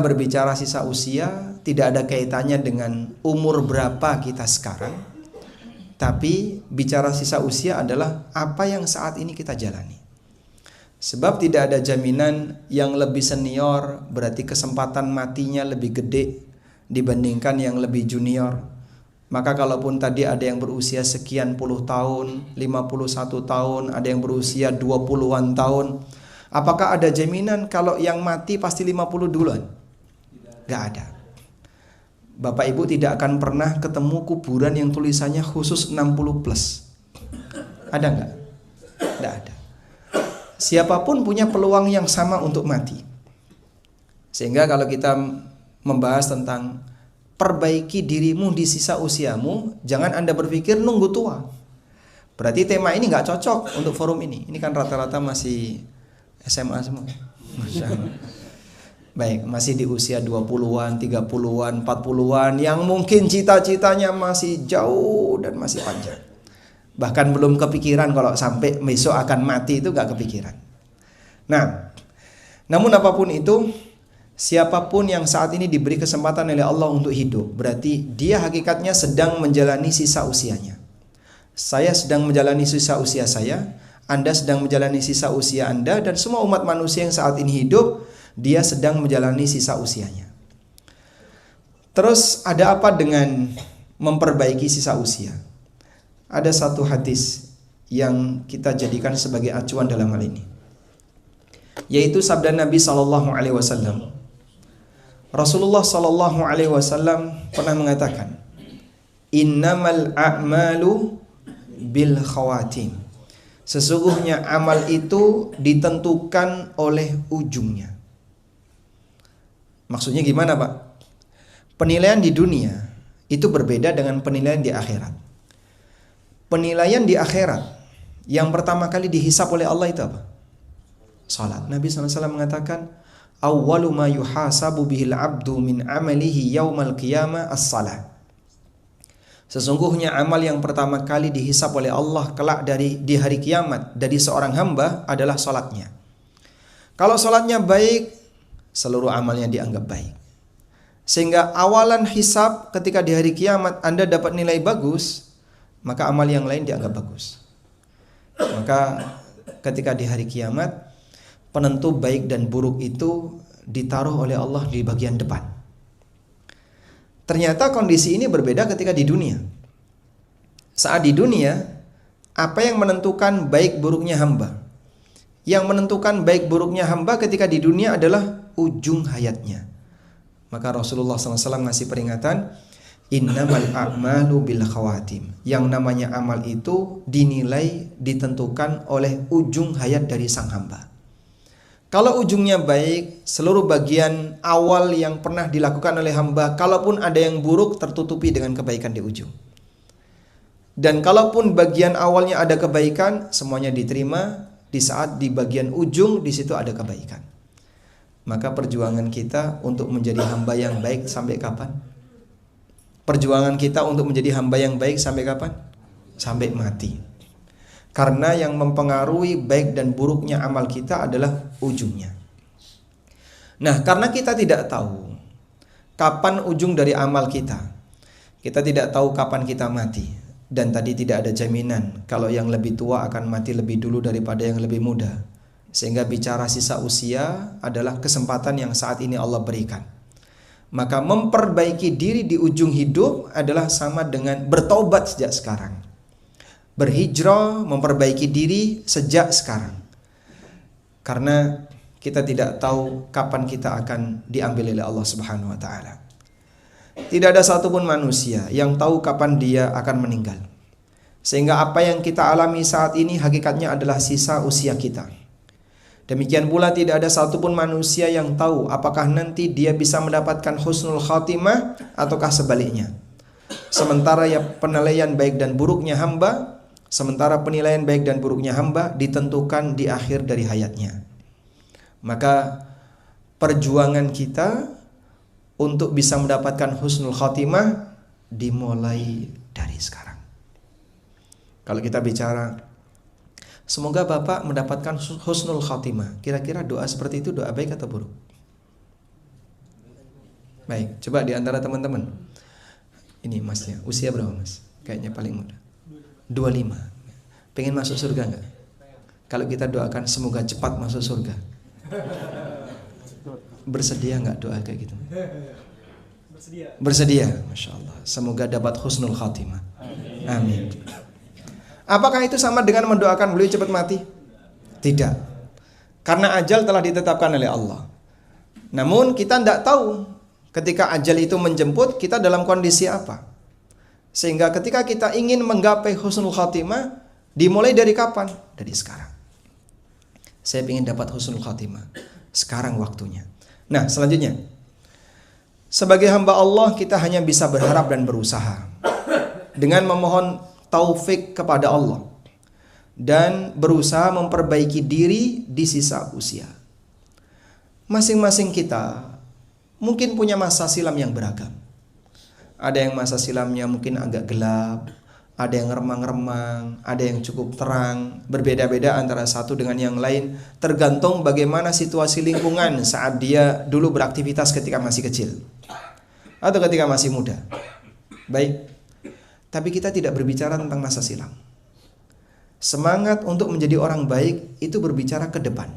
Berbicara sisa usia tidak ada kaitannya dengan umur berapa kita sekarang, tapi bicara sisa usia adalah apa yang saat ini kita jalani. Sebab tidak ada jaminan yang lebih senior berarti kesempatan matinya lebih gede dibandingkan yang lebih junior. Maka kalaupun tadi ada yang berusia sekian puluh tahun, 51 tahun, ada yang berusia 20-an tahun, apakah ada jaminan kalau yang mati pasti 50 duluan? Gak ada. Bapak Ibu tidak akan pernah ketemu kuburan yang tulisannya khusus 60 plus. Ada nggak? Tidak ada. Siapapun punya peluang yang sama untuk mati. Sehingga kalau kita membahas tentang perbaiki dirimu di sisa usiamu, jangan Anda berpikir nunggu tua. Berarti tema ini nggak cocok untuk forum ini. Ini kan rata-rata masih SMA semua. Masya Allah. Baik, masih di usia 20-an, 30-an, 40-an yang mungkin cita-citanya masih jauh dan masih panjang. Bahkan belum kepikiran kalau sampai besok akan mati, itu gak kepikiran. Nah, namun apapun itu, siapapun yang saat ini diberi kesempatan oleh Allah untuk hidup, berarti dia hakikatnya sedang menjalani sisa usianya. Saya sedang menjalani sisa usia saya, Anda sedang menjalani sisa usia Anda, dan semua umat manusia yang saat ini hidup, dia sedang menjalani sisa usianya. Terus ada apa dengan memperbaiki sisa usia? Ada satu hadis yang kita jadikan sebagai acuan dalam hal ini, yaitu sabda Nabi SAW. Rasulullah SAW pernah mengatakan, innamal a'malu bil khawatim. Sesungguhnya amal itu ditentukan oleh ujungnya. Maksudnya gimana, Pak? Penilaian di dunia itu berbeda dengan penilaian di akhirat. Penilaian di akhirat yang pertama kali dihisap oleh Allah itu apa? Salat. Nabi SAW mengatakan, awwalu ma yuhasabu bihil abdu min amalihi yaumal qiyamah as-salah. Sesungguhnya amal yang pertama kali dihisap oleh Allah kelak di hari kiamat dari seorang hamba adalah salatnya. Kalau salatnya baik, seluruh amalnya dianggap baik. Sehingga awalan hisab ketika di hari kiamat Anda dapat nilai bagus, maka amal yang lain dianggap bagus. Maka ketika di hari kiamat, penentu baik dan buruk itu ditaruh oleh Allah di bagian depan. Ternyata kondisi ini berbeda ketika di dunia. Saat di dunia, apa yang menentukan baik buruknya hamba? Yang menentukan baik buruknya hamba ketika di dunia adalah ujung hayatnya. Maka Rasulullah SAW ngasih peringatan, innamal a'malu bil khawatim. Yang namanya amal itu dinilai, ditentukan oleh ujung hayat dari sang hamba. Kalau ujungnya baik, seluruh bagian awal yang pernah dilakukan oleh hamba, kalaupun ada yang buruk, tertutupi dengan kebaikan di ujung. Dan kalaupun bagian awalnya ada kebaikan, semuanya diterima. Di saat di bagian ujung, di situ ada kebaikan. Maka perjuangan kita untuk menjadi hamba yang baik sampai kapan? Perjuangan kita untuk menjadi hamba yang baik sampai kapan? Sampai mati. Karena yang mempengaruhi baik dan buruknya amal kita adalah ujungnya. Nah, karena kita tidak tahu kapan ujung dari amal kita, kita tidak tahu kapan kita mati. Dan tadi tidak ada jaminan kalau yang lebih tua akan mati lebih dulu daripada yang lebih muda. Sehingga bicara sisa usia adalah kesempatan yang saat ini Allah berikan. Maka memperbaiki diri di ujung hidup adalah sama dengan bertaubat sejak sekarang. Berhijrah, memperbaiki diri sejak sekarang. Karena kita tidak tahu kapan kita akan diambil oleh Allah Subhanahu wa taala. Tidak ada satupun manusia yang tahu kapan dia akan meninggal. Sehingga apa yang kita alami saat ini hakikatnya adalah sisa usia kita. Demikian pula tidak ada satupun manusia yang tahu apakah nanti dia bisa mendapatkan husnul khatimah ataukah sebaliknya. Sementara ya penilaian baik dan buruknya hamba, ditentukan di akhir dari hayatnya. Maka perjuangan kita untuk bisa mendapatkan husnul khatimah dimulai dari sekarang. Kalau kita bicara, semoga Bapak mendapatkan husnul khatimah, kira-kira doa seperti itu doa baik atau buruk? Baik, coba di antara teman-teman. Ini masnya, usia berapa mas? Kayaknya paling muda. 25. Pengen masuk surga nggak? Kalau kita doakan semoga cepat masuk surga. Bersedia nggak doa kayak gitu? Bersedia, Masya Allah. Semoga dapat husnul khatimah. Amin. Apakah itu sama dengan mendoakan beliau cepat mati? Tidak. Karena ajal telah ditetapkan oleh Allah. Namun kita tidak tahu ketika ajal itu menjemput kita dalam kondisi apa. Sehingga ketika kita ingin menggapai husnul khatimah, dimulai dari kapan? Dari sekarang. Saya ingin dapat husnul khatimah. Sekarang waktunya. Nah, selanjutnya. Sebagai hamba Allah kita hanya bisa berharap dan berusaha dengan memohon taufik kepada Allah dan berusaha memperbaiki diri di sisa usia. Masing-masing kita mungkin punya masa silam yang beragam. Ada yang masa silamnya mungkin agak gelap, ada yang remang-remang, ada yang cukup terang, berbeda-beda antara satu dengan yang lain, tergantung bagaimana situasi lingkungan saat dia dulu beraktivitas ketika masih kecil atau ketika masih muda. Baik, tapi kita tidak berbicara tentang masa silam. Semangat untuk menjadi orang baik itu berbicara ke depan.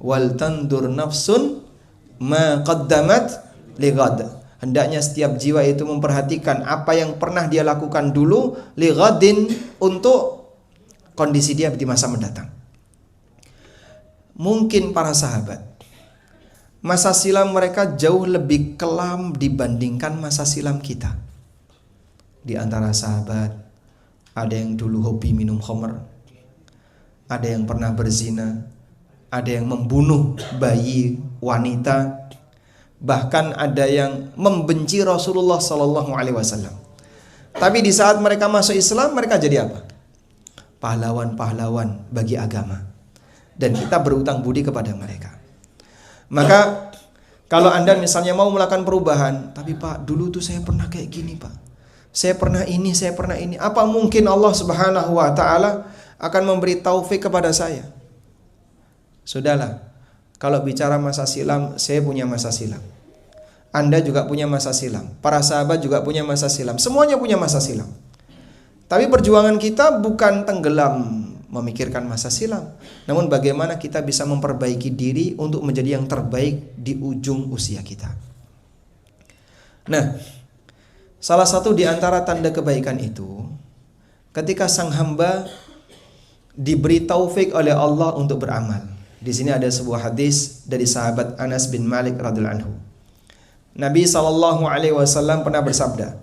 Wal tandur nafsun ma qaddamat lighad. Hendaknya setiap jiwa itu memperhatikan apa yang pernah dia lakukan dulu lighadin, untuk kondisi dia di masa mendatang. Mungkin para sahabat masa silam mereka jauh lebih kelam dibandingkan masa silam kita. Di antara sahabat ada yang dulu hobi minum khamr, ada yang pernah berzina, ada yang membunuh bayi wanita, bahkan ada yang membenci Rasulullah SAW. Tapi di saat mereka masuk Islam, mereka jadi apa? Pahlawan-pahlawan bagi agama. Dan kita berutang budi kepada mereka. Maka kalau Anda misalnya mau melakukan perubahan, tapi Pak, dulu tuh saya pernah kayak gini Pak, saya pernah ini, saya pernah ini. Apa mungkin Allah Subhanahu wa ta'ala akan memberi taufik kepada saya? Sudahlah, kalau bicara masa silam, saya punya masa silam, Anda juga punya masa silam, para sahabat juga punya masa silam, semuanya punya masa silam. Tapi perjuangan kita bukan tenggelam memikirkan masa silam, namun bagaimana kita bisa memperbaiki diri untuk menjadi yang terbaik di ujung usia kita. Nah, salah satu di antara tanda kebaikan itu ketika sang hamba diberi taufik oleh Allah untuk beramal. Di sini ada sebuah hadis dari sahabat Anas bin Malik radhiyallahu anhu. Nabi SAW pernah bersabda,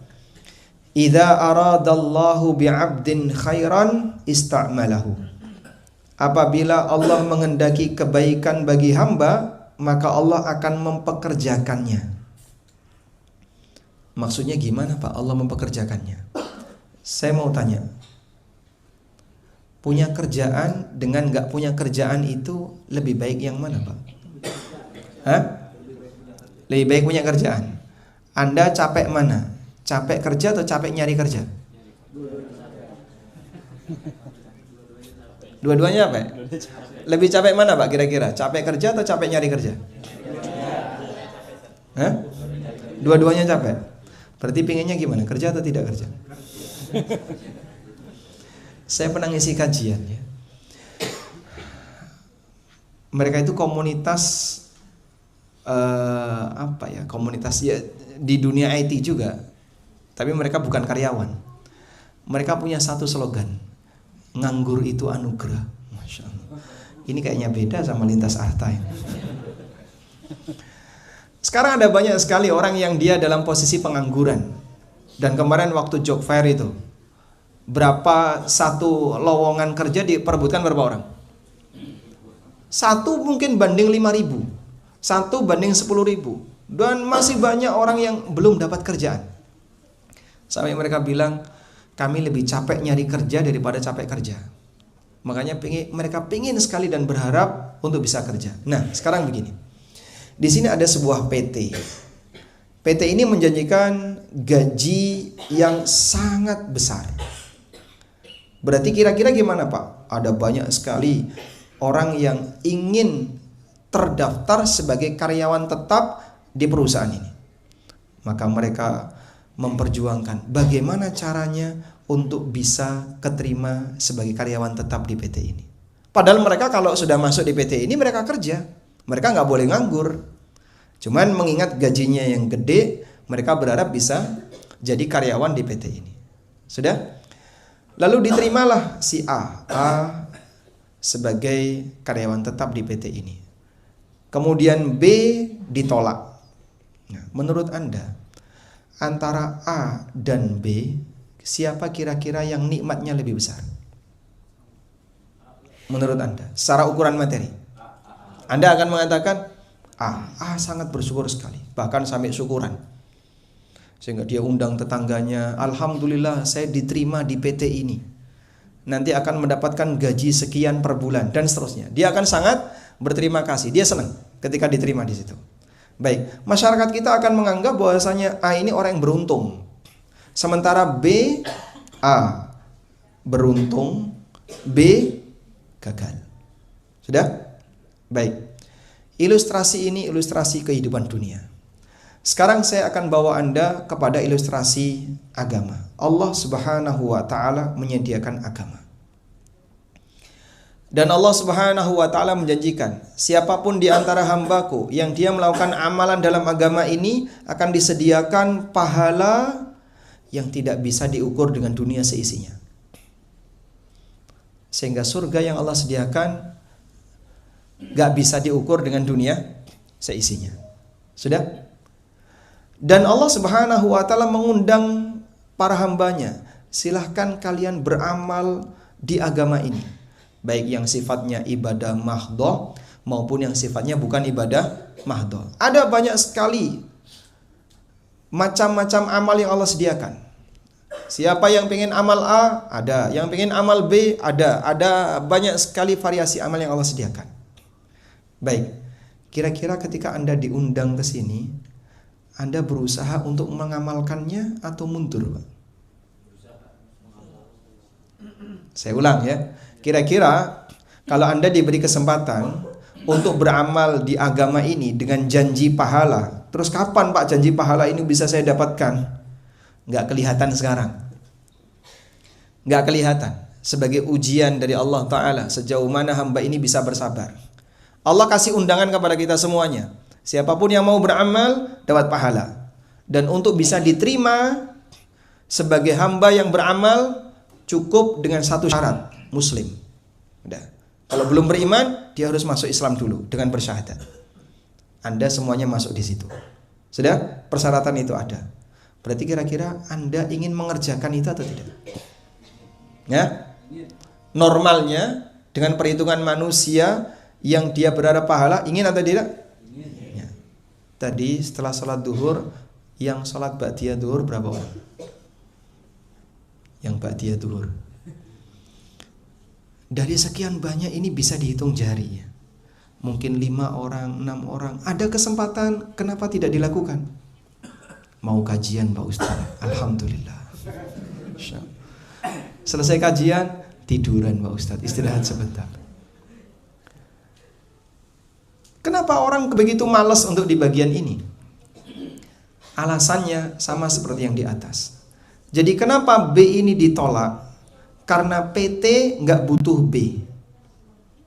"Idza aradallahu bi'abdin khairan ista'malahu." Apabila Allah menghendaki kebaikan bagi hamba, maka Allah akan mempekerjakannya. Maksudnya gimana Pak Allah mempekerjakannya? Saya mau tanya, punya kerjaan dengan gak punya kerjaan itu lebih baik yang mana Pak? Hah? Lebih baik punya kerjaan. Anda capek mana? Capek kerja atau capek nyari kerja? Dua-duanya apa? Lebih capek mana Pak kira-kira? Capek kerja atau capek nyari kerja? Hah? Dua-duanya capek. Berarti pinginnya gimana? Kerja atau tidak kerja? Saya pernah ngisi kajian ya. Mereka itu komunitas komunitas ya di dunia IT juga. Tapi mereka bukan karyawan. Mereka punya satu slogan, nganggur itu anugerah. Masya Allah. Ini kayaknya beda sama lintas arta ini. Sekarang ada banyak sekali orang yang dia dalam posisi pengangguran. Dan kemarin waktu job fair itu, berapa satu lowongan kerja diperebutkan berapa orang? Satu mungkin banding 5.000, satu banding 10.000. Dan masih banyak orang yang belum dapat kerjaan. Sampai mereka bilang, kami lebih capek nyari kerja daripada capek kerja. Makanya mereka pingin sekali dan berharap untuk bisa kerja. Nah, sekarang begini. Di sini ada sebuah PT. PT ini menjanjikan gaji yang sangat besar. Berarti kira-kira gimana Pak? Ada banyak sekali orang yang ingin terdaftar sebagai karyawan tetap di perusahaan ini. Maka mereka memperjuangkan bagaimana caranya untuk bisa keterima sebagai karyawan tetap di PT ini. Padahal mereka kalau sudah masuk di PT ini mereka kerja, mereka nggak boleh nganggur. Cuman mengingat gajinya yang gede, mereka berharap bisa jadi karyawan di PT ini. Sudah? Lalu diterimalah si A sebagai karyawan tetap di PT ini. Kemudian B ditolak. Nah, menurut Anda, antara A dan B, siapa kira-kira yang nikmatnya lebih besar? Menurut Anda, secara ukuran materi. Anda akan mengatakan A sangat bersyukur sekali, bahkan sampai syukuran. Sehingga dia undang tetangganya, alhamdulillah saya diterima di PT ini. Nanti akan mendapatkan gaji sekian per bulan dan seterusnya. Dia akan sangat berterima kasih, dia senang ketika diterima di situ. Baik, masyarakat kita akan menganggap bahwasanya A ini orang yang beruntung. Sementara B, A beruntung, B gagal. Sudah? Baik. Ilustrasi ini ilustrasi kehidupan dunia. Sekarang saya akan bawa Anda kepada ilustrasi agama. Allah Subhanahu wa taala menyediakan agama. Dan Allah Subhanahu wa taala menjanjikan, siapapun di antara hambaku yang dia melakukan amalan dalam agama ini akan disediakan pahala yang tidak bisa diukur dengan dunia seisinya. Sehingga surga yang Allah sediakan gak bisa diukur dengan dunia seisinya. Sudah? Dan Allah Subhanahu wa taala mengundang para hambanya, silahkan kalian beramal di agama ini. Baik yang sifatnya ibadah mahdhah maupun yang sifatnya bukan ibadah mahdhah. Ada banyak sekali macam-macam amal yang Allah sediakan. Siapa yang pengen amal A, ada. Yang pengen amal B, ada. Ada banyak sekali variasi amal yang Allah sediakan. Baik, kira-kira ketika Anda diundang ke sini, Anda berusaha untuk mengamalkannya atau mundur, Pak? Saya ulang ya. Kira-kira kalau Anda diberi kesempatan untuk beramal di agama ini dengan janji pahala, terus kapan Pak janji pahala ini bisa saya dapatkan? Nggak kelihatan sekarang. Nggak kelihatan. Sebagai ujian dari Allah Ta'ala, sejauh mana hamba ini bisa bersabar. Allah kasih undangan kepada kita semuanya. Siapapun yang mau beramal dapat pahala. Dan untuk bisa diterima sebagai hamba yang beramal, cukup dengan satu syarat, Muslim. Udah. Kalau belum beriman, dia harus masuk Islam dulu dengan bersyahadat. Anda semuanya masuk di situ. Sudah? Persyaratan itu ada. Berarti kira-kira Anda ingin mengerjakan itu atau tidak? Ya? Normalnya dengan perhitungan manusia yang dia berharap pahala, ingin atau tidak? Ya. Tadi setelah sholat duhur, yang sholat ba'diyah duhur berapa orang? Yang ba'diyah duhur. Dari sekian banyak ini bisa dihitung jari ya. Mungkin 5 orang, 6 orang. Ada kesempatan, kenapa tidak dilakukan? Mau kajian Pak Ustaz, alhamdulillah. Selesai kajian, tiduran Pak Ustaz, istirahat sebentar. Kenapa orang begitu malas untuk di bagian ini? Alasannya sama seperti yang di atas. Jadi kenapa B ini ditolak? Karena PT nggak butuh B.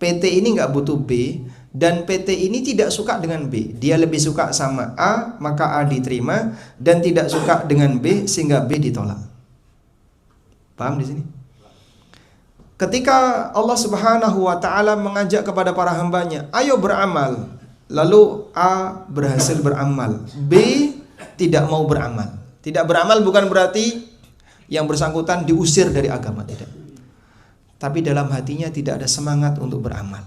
PT ini nggak butuh B. Dan PT ini tidak suka dengan B. Dia lebih suka sama A, maka A diterima. Dan tidak suka dengan B, sehingga B ditolak. Paham di sini? Ketika Allah Subhanahu wa ta'ala mengajak kepada para hambanya, ayo beramal. Lalu A berhasil beramal, B tidak mau beramal. Tidak beramal bukan berarti yang bersangkutan diusir dari agama, tidak. Tapi dalam hatinya tidak ada semangat untuk beramal.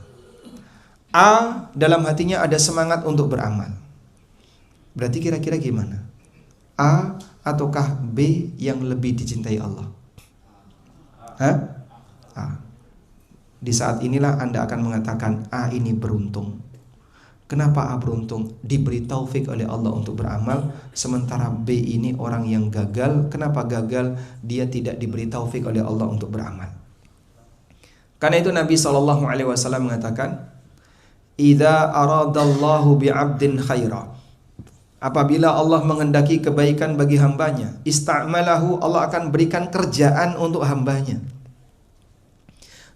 A dalam hatinya ada semangat untuk beramal. Berarti kira-kira gimana? A ataukah B yang lebih dicintai Allah? Hah? A. Di saat inilah Anda akan mengatakan A ini beruntung. Kenapa A beruntung? Diberi taufik oleh Allah untuk beramal. Sementara B ini orang yang gagal. Kenapa gagal? Dia tidak diberi taufik oleh Allah untuk beramal. Karena itu Nabi SAW mengatakan, idza aradallahu bi'abdin khaira, Apabila Allah menghendaki kebaikan bagi hambanya, ista'malahu, Allah akan berikan kerjaan untuk hambanya.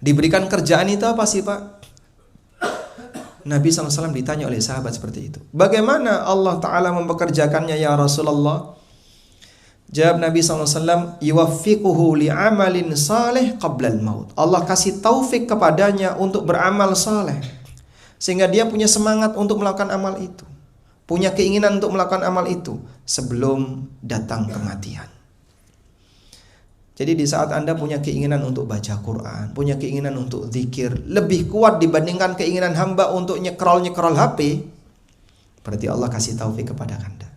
Diberikan kerjaan itu apa sih Pak? Nabi SAW ditanya oleh sahabat seperti itu. Bagaimana Allah Ta'ala mempekerjakannya ya Rasulullah? Jawab Nabi SAW, yuwaffiquhu li'amalin salih qablal maut. Allah kasih taufik kepadanya untuk beramal saleh, sehingga dia punya semangat untuk melakukan amal itu, punya keinginan untuk melakukan amal itu sebelum datang kematian. Jadi di saat Anda punya keinginan untuk baca Quran, punya keinginan untuk zikir, lebih kuat dibandingkan keinginan hamba untuk nyekrol HP, berarti Allah kasih taufik kepada Anda.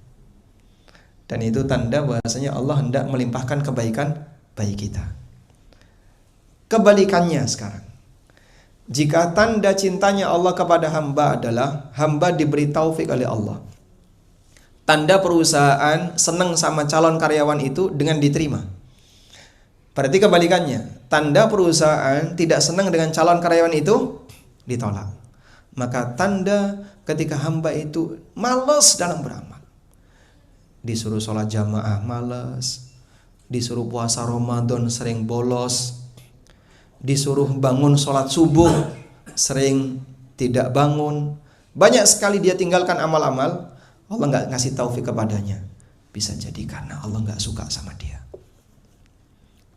Dan itu tanda bahwasanya Allah hendak melimpahkan kebaikan bagi kita. Kebalikannya sekarang, jika tanda cintanya Allah kepada hamba adalah hamba diberi taufik oleh Allah, tanda perusahaan senang sama calon karyawan itu dengan diterima. Berarti kebalikannya, tanda perusahaan tidak senang dengan calon karyawan itu ditolak. Maka tanda ketika hamba itu malas dalam beramal, disuruh sholat jamaah malas, disuruh puasa Ramadan sering bolos, disuruh bangun sholat subuh sering tidak bangun, banyak sekali dia tinggalkan amal-amal. Allah nggak ngasih taufik kepadanya. Bisa jadi karena Allah nggak suka sama dia.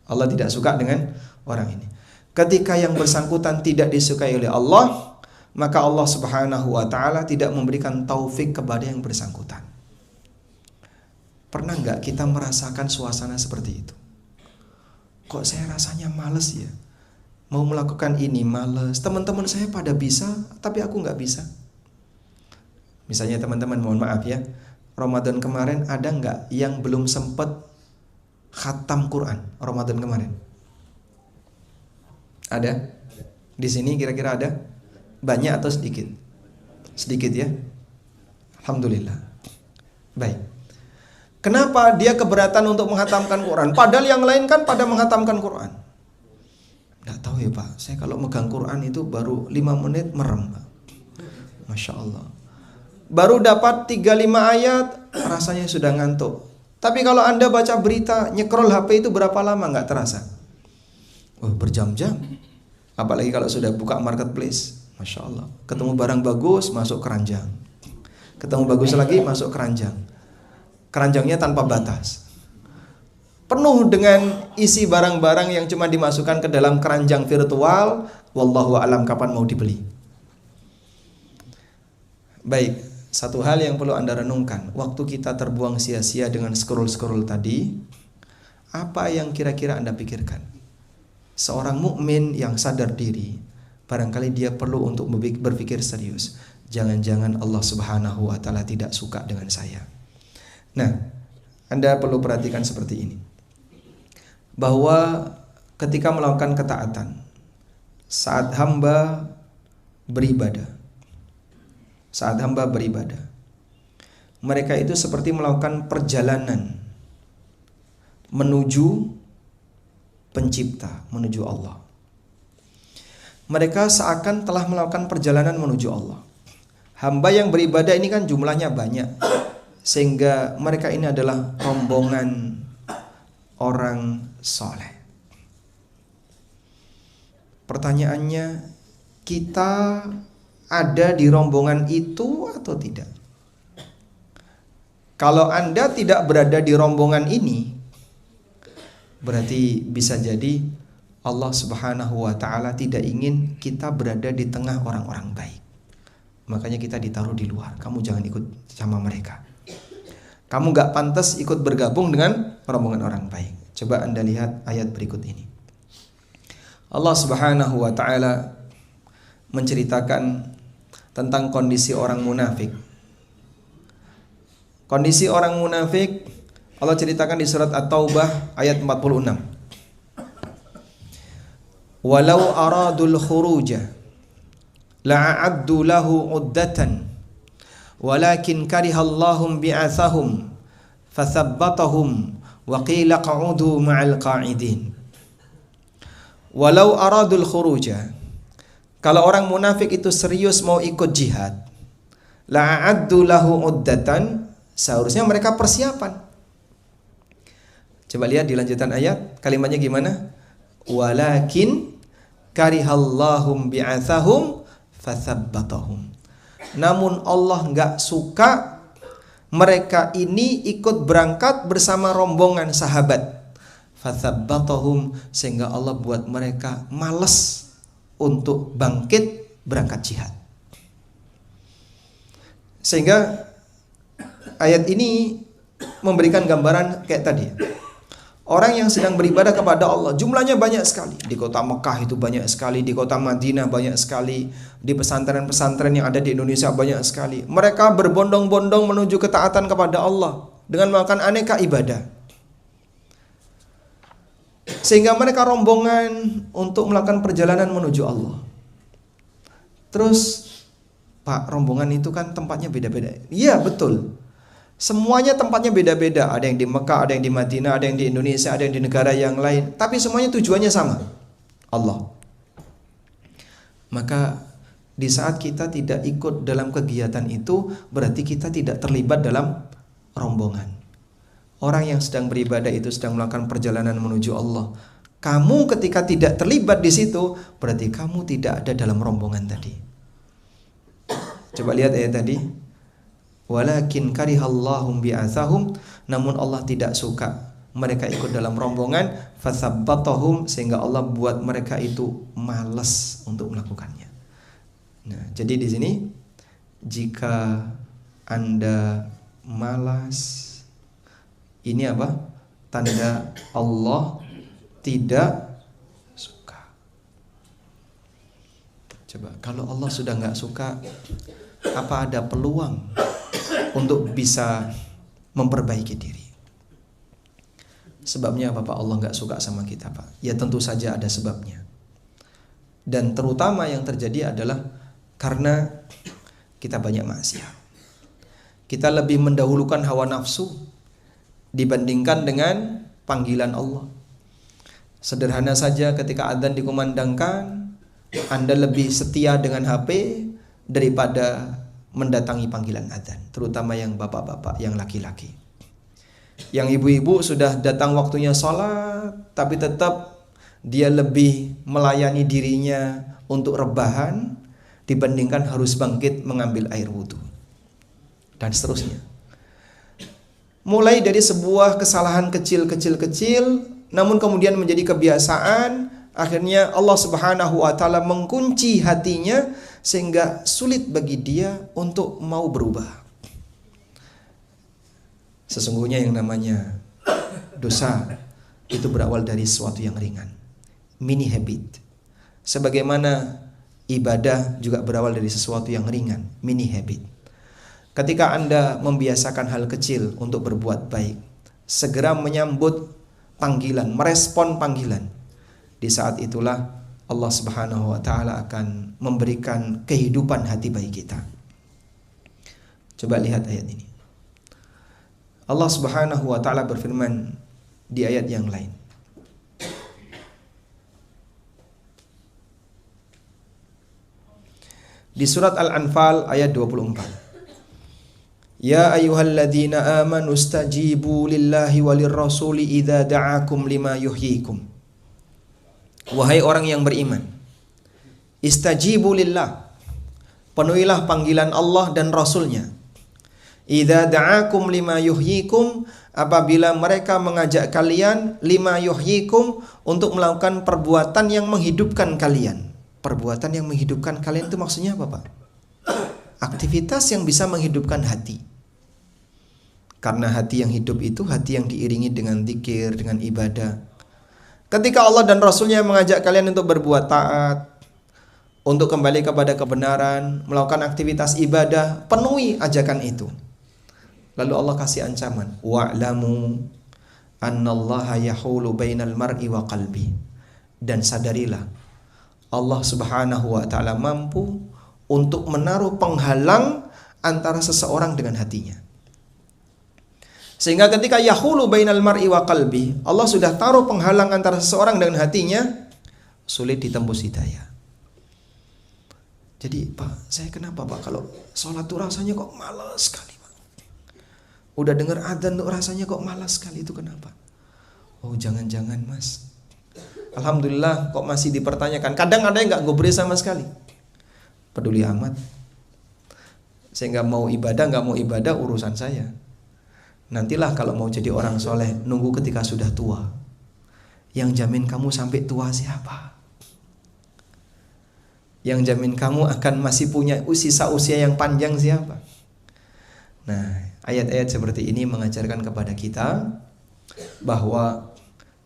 Allah tidak suka dengan orang ini. Ketika yang bersangkutan tidak disukai oleh Allah, maka Allah Subhanahu wa Ta'ala tidak memberikan taufik kepada yang bersangkutan. Pernah nggak kita merasakan suasana seperti itu? Kok saya rasanya males ya? Mau melakukan ini males. Teman-teman saya pada bisa, tapi aku nggak bisa. Misalnya teman-teman, mohon maaf ya, Ramadan kemarin ada nggak yang belum sempat khatam Quran Ramadan kemarin? Ada? Di sini kira-kira ada? Banyak atau sedikit? Sedikit ya? Alhamdulillah. Baik. Kenapa dia keberatan untuk menghatamkan Quran? Padahal yang lain kan pada menghatamkan Quran. Nggak tahu ya Pak, saya kalau megang Quran itu baru 5 menit merem Pak. Masya Allah. Baru dapat 3-5 ayat, rasanya sudah ngantuk. Tapi kalau Anda baca berita, nyekrol HP itu berapa lama nggak terasa? Oh, berjam-jam. Apalagi kalau sudah buka marketplace. Masya Allah. Ketemu barang bagus, masuk keranjang. Ketemu bagus lagi, masuk keranjang. Keranjangnya tanpa batas, penuh dengan isi barang-barang yang cuma dimasukkan ke dalam keranjang virtual. Wallahu a'lam kapan mau dibeli. Baik, satu hal yang perlu Anda renungkan, waktu kita terbuang sia-sia dengan scroll-scroll tadi, apa yang kira-kira Anda pikirkan? Seorang mukmin yang sadar diri, barangkali dia perlu untuk berpikir serius. Jangan-jangan Allah Subhanahu wa Ta'ala tidak suka dengan saya. Nah, Anda perlu perhatikan seperti ini, bahwa ketika melakukan ketaatan, saat hamba beribadah, mereka itu seperti melakukan perjalanan menuju pencipta, menuju Allah. Mereka seakan telah melakukan perjalanan menuju Allah. Hamba yang beribadah ini kan jumlahnya banyak, sehingga mereka ini adalah rombongan orang soleh. Pertanyaannya, kita ada di rombongan itu atau tidak? Kalau Anda tidak berada di rombongan ini, berarti bisa jadi Allah Subhanahu wa Ta'ala tidak ingin kita berada di tengah orang-orang baik. Makanya kita ditaruh di luar. Kamu jangan ikut sama mereka. Kamu gak pantas ikut bergabung dengan rombongan orang baik. Coba Anda lihat ayat berikut ini. Allah Subhanahu wa Ta'ala menceritakan tentang kondisi orang munafik. Kondisi orang munafik Allah ceritakan di surat At-Taubah ayat 46. Walau aradul khuruja la'addu lahu uddatan walakin karihallahum bi'athahum fathabbatahum wa qila qa'udu ma'al qa'idin. Walau aradul khuruja, kalau orang munafik itu serius mau ikut jihad, la'addu lahu uddatan, Seharusnya mereka persiapan. Coba lihat di lanjutan ayat, kalimatnya gimana? Walakin karihallahum bi'athahum fathabbatahum. Namun Allah nggak suka mereka ini ikut berangkat bersama rombongan sahabat. Fathabbatahum, sehingga Allah buat mereka malas untuk bangkit berangkat jihad. Sehingga ayat ini memberikan gambaran kayak tadi. Orang yang sedang beribadah kepada Allah, jumlahnya banyak sekali. Di kota Mekah itu banyak sekali, di kota Madinah banyak sekali, di pesantren-pesantren yang ada di Indonesia banyak sekali. Mereka berbondong-bondong menuju ketaatan kepada Allah dengan melakukan aneka ibadah. Sehingga mereka rombongan untuk melakukan perjalanan menuju Allah. Terus, Pak, rombongan itu kan tempatnya beda-beda. Iya, betul. Semuanya tempatnya beda-beda. Ada yang di Mekah, ada yang di Madinah, ada yang di Indonesia, ada yang di negara yang lain. Tapi semuanya tujuannya sama, Allah. Maka di saat kita tidak ikut dalam kegiatan itu, berarti kita tidak terlibat dalam rombongan. Orang yang sedang beribadah itu sedang melakukan perjalanan menuju Allah. Kamu ketika tidak terlibat di situ, berarti kamu tidak ada dalam rombongan tadi. Coba lihat ayat tadi. Walakin karihallahum bi'athahum, namun Allah tidak suka mereka ikut dalam rombongan, fathabbatahum, sehingga Allah buat mereka itu malas untuk melakukannya. Nah, jadi di sini jika Anda malas, ini apa? Tanda Allah tidak suka. Coba kalau Allah sudah nggak suka, apa ada peluang untuk bisa memperbaiki diri? Sebabnya apa Pak? Allah nggak suka sama kita, Pak. Ya tentu saja ada sebabnya. Dan terutama yang terjadi adalah karena kita banyak maksiat. Kita lebih mendahulukan hawa nafsu dibandingkan dengan panggilan Allah. Sederhana saja, ketika adzan dikumandangkan, Anda lebih setia dengan HP daripada mendatangi panggilan adzan, terutama yang bapak-bapak, yang laki-laki. Yang ibu-ibu sudah datang waktunya sholat, tapi tetap dia lebih melayani dirinya untuk rebahan dibandingkan harus bangkit mengambil air wudhu, dan seterusnya. Mulai dari sebuah kesalahan kecil, namun kemudian menjadi kebiasaan. Akhirnya Allah Subhanahu wa taala mengunci hatinya sehingga sulit bagi dia untuk mau berubah. Sesungguhnya yang namanya dosa itu berawal dari sesuatu yang ringan, mini habit. Sebagaimana ibadah juga berawal dari sesuatu yang ringan, mini habit. Ketika Anda membiasakan hal kecil untuk berbuat baik, segera menyambut panggilan, merespon panggilan, di saat itulah Allah Subhanahu wa taala akan memberikan kehidupan hati bagi kita. Coba lihat ayat ini. Allah Subhanahu wa taala berfirman di ayat yang lain. Di surat Al-Anfal ayat 24. Ya ayyuhalladzina amanu stajibu lillahi walir rasuli idza da'akum lima yuhyikum. Wahai orang yang beriman, istajibu lillah, penuhilah panggilan Allah dan Rasulnya. Idza da'akum lima yuhyikum, apabila mereka mengajak kalian lima yuhyikum, untuk melakukan perbuatan yang menghidupkan kalian. Perbuatan yang menghidupkan kalian itu maksudnya apa, Pak? Aktivitas yang bisa menghidupkan hati. Karena hati yang hidup itu hati yang diiringi dengan zikir, dengan ibadah. Ketika Allah dan Rasulnya mengajak kalian untuk berbuat taat, untuk kembali kepada kebenaran, melakukan aktivitas ibadah, penuhi ajakan itu. Lalu Allah kasih ancaman, wa'lamu annallaha yahulu bainal mar'i wa qalbi. Dan sadarilah, Allah Subhanahu wa taala mampu untuk menaruh penghalang antara seseorang dengan hatinya. Sehingga ketika yahulu bainal mar'i wa qalbi, Allah sudah taruh penghalang antara seseorang dengan hatinya, sulit ditembus hidayah. Jadi, Pak, saya kenapa, Pak, kalau sholat itu rasanya kok malas sekali, Pak. Udah dengar adzan tuh rasanya kok malas sekali, itu kenapa? Oh jangan-jangan mas, alhamdulillah kok masih dipertanyakan. Kadang ada yang gak gubris sama sekali. Peduli amat. Saya gak mau ibadah urusan saya. Nantilah kalau mau jadi orang soleh, nunggu ketika sudah tua. Yang jamin kamu sampai tua siapa? Yang jamin kamu akan masih punya sisa usia yang panjang siapa? Nah, ayat-ayat seperti ini mengajarkan kepada kita bahwa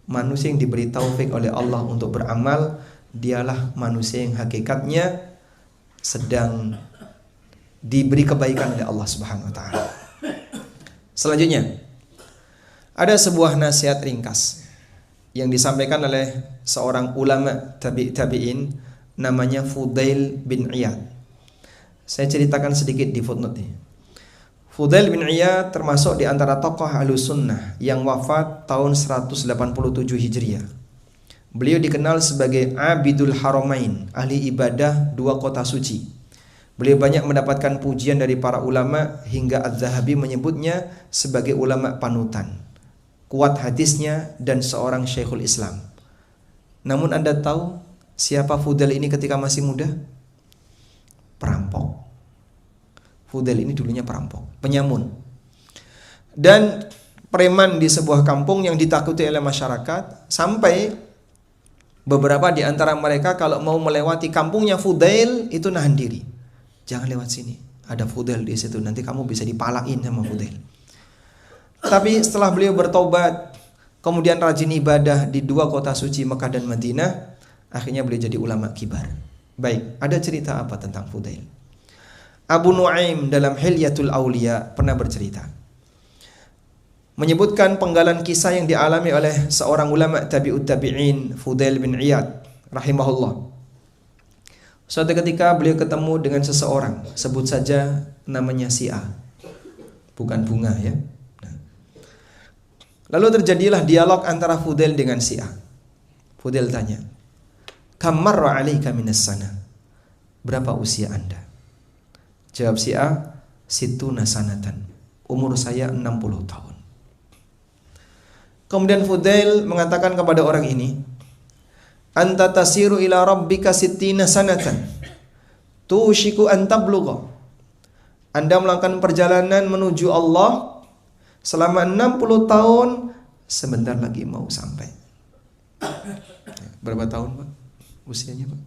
manusia yang diberi taufik oleh Allah untuk beramal, dialah manusia yang hakikatnya sedang diberi kebaikan oleh Allah Subhanahu wa taala. Selanjutnya, ada sebuah nasihat ringkas yang disampaikan oleh seorang ulama tabi'in namanya Fudail bin Iyad. Saya ceritakan sedikit di footnote ini. Fudail bin Iyad termasuk di antara tokoh Ahlussunnah yang wafat tahun 187 Hijriah. Beliau dikenal sebagai Abidul Haramain, ahli ibadah dua kota suci. Beliau banyak mendapatkan pujian dari para ulama hingga Az-Zahabi menyebutnya sebagai ulama panutan. Kuat hadisnya dan seorang Syekhul Islam. Namun Anda tahu siapa Fudail ini ketika masih muda? Perampok. Fudail ini dulunya perampok, penyamun. Dan preman di sebuah kampung yang ditakuti oleh masyarakat, sampai beberapa di antara mereka kalau mau melewati kampungnya Fudail itu nahan diri. Jangan lewat sini, ada Fudail di situ, nanti kamu bisa dipalain sama Fudail. Tapi setelah beliau bertobat, kemudian rajin ibadah di dua kota suci Mekah dan Madinah, akhirnya beliau jadi ulama kibar. Baik, ada cerita apa tentang Fudail? Abu Nuaim dalam Hilyatul Auliya pernah bercerita, menyebutkan penggalan kisah yang dialami oleh seorang ulama tabi'ut tabi'in, Fudail bin Iyad rahimahullah. Suatu ketika beliau ketemu dengan seseorang, sebut saja namanya si A, bukan bunga ya. Lalu terjadilah dialog antara Fudail dengan si A. Fudail tanya, "Kam marra 'alaika minas sana?" Berapa usia Anda? Jawab si A, "Situna sanatan." Umur saya 60 tahun. Kemudian Fudail mengatakan kepada orang ini, "Anta tasiru ila rabbika sittina sanatan. Tushiku an tablugha." Anda melakukan perjalanan menuju Allah selama 60 tahun, sebentar lagi mau sampai. Berapa tahun Pak? Usianya Pak?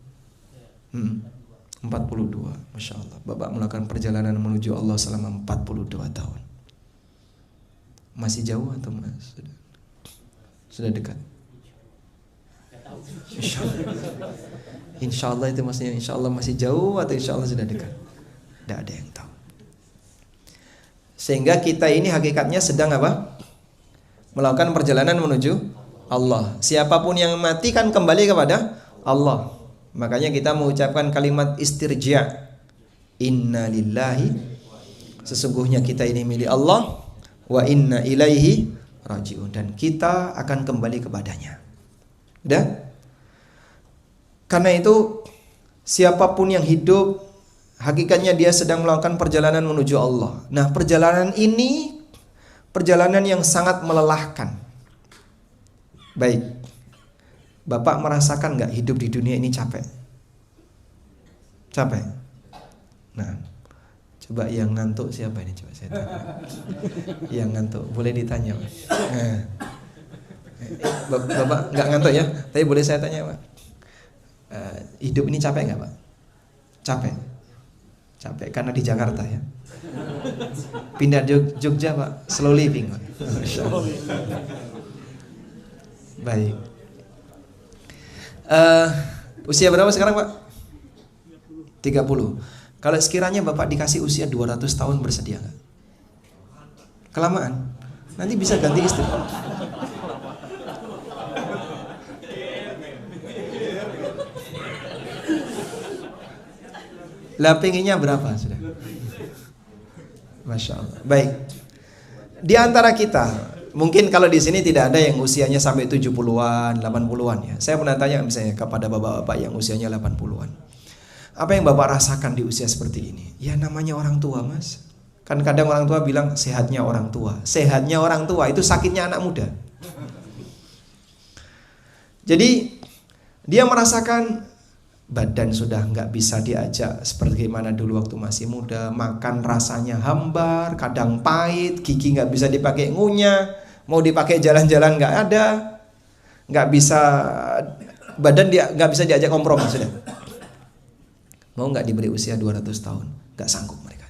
42. Masya Allah. Bapak melakukan perjalanan menuju Allah selama 42 tahun. Masih jauh atau mas? Sudah dekat? Insya Allah. Insya Allah itu maksudnya insya Allah masih jauh atau insya Allah sudah dekat? Tidak ada yang tahu. Sehingga kita ini hakikatnya sedang apa? Melakukan perjalanan menuju Allah. Siapapun yang mati kan kembali kepada Allah. Makanya kita mengucapkan kalimat istirja. Inna lillahi, sesungguhnya kita ini milik Allah, wa inna ilaihi rajiun, dan kita akan kembali kepadanya. Udah? Karena itu siapapun yang hidup, hakikatnya dia sedang melakukan perjalanan menuju Allah. Nah, perjalanan ini perjalanan yang sangat melelahkan. Baik, Bapak merasakan gak hidup di dunia ini capek? Capek? Nah, coba yang ngantuk siapa ini? Coba saya tanya. Yang ngantuk, boleh ditanya Pak. Bapak gak ngantuk ya? Tapi boleh saya tanya Pak, hidup ini capek gak Pak? Capek? Capek karena di Jakarta ya. Pindah Jogja Pak, slow living Pak. Baik. Usia berapa sekarang Pak? 30. Kalau sekiranya Bapak dikasih usia 200 tahun, bersedia nggak? Kelamaan. Nanti bisa ganti istri. Lah pengennya berapa sudah? Masya Allah. Baik. Di antara kita, mungkin kalau di sini tidak ada yang usianya sampai 70-an, 80-an ya. Saya pernah tanya misalnya kepada bapak-bapak yang usianya 80-an. Apa yang Bapak rasakan di usia seperti ini? Ya namanya orang tua Mas. Kan kadang orang tua bilang sehatnya orang tua. Sehatnya orang tua itu sakitnya anak muda. Jadi dia merasakan badan sudah nggak bisa diajak seperti mana dulu waktu masih muda. Makan rasanya hambar, kadang pahit, gigi nggak bisa dipakai ngunyah, mau dipakai jalan-jalan nggak ada, nggak bisa, badan dia nggak bisa diajak kompromi sudah. Mau nggak diberi usia 200 tahun, nggak sanggup mereka.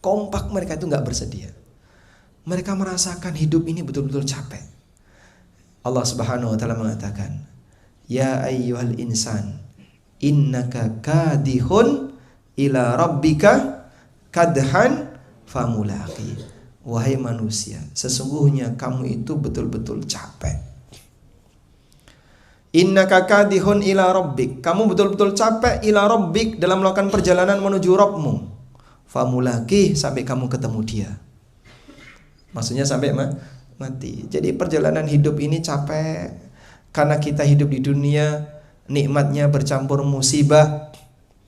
Kompak mereka itu nggak bersedia. Mereka merasakan hidup ini betul-betul capek. Allah Subhanahu wa taala mengatakan, "Ya ayyuhal insan, innaka kadihun ila rabbika kadhan famulaqi." Wahai manusia, sesungguhnya kamu itu betul-betul capek. Innaka kadihun ila rabbik, kamu betul-betul capek ila rabbik dalam melakukan perjalanan menuju Rabbmu. Famulaqi, sampai kamu ketemu dia. Maksudnya sampai mati. Jadi perjalanan hidup ini capek karena kita hidup di dunia, nikmatnya bercampur musibah.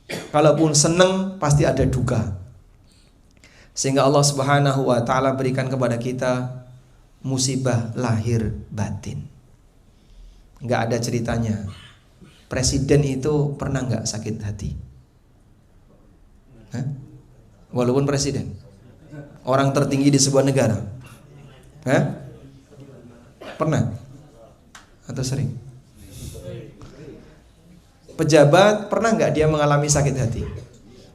Kalaupun seneng pasti ada duka. Sehingga Allah Subhanahu wa taala berikan kepada kita musibah lahir batin. Nggak ada ceritanya. Presiden itu pernah nggak sakit hati? Hah? Walaupun presiden, orang tertinggi di sebuah negara, hah? Pernah? Atau sering? Pejabat pernah nggak dia mengalami sakit hati?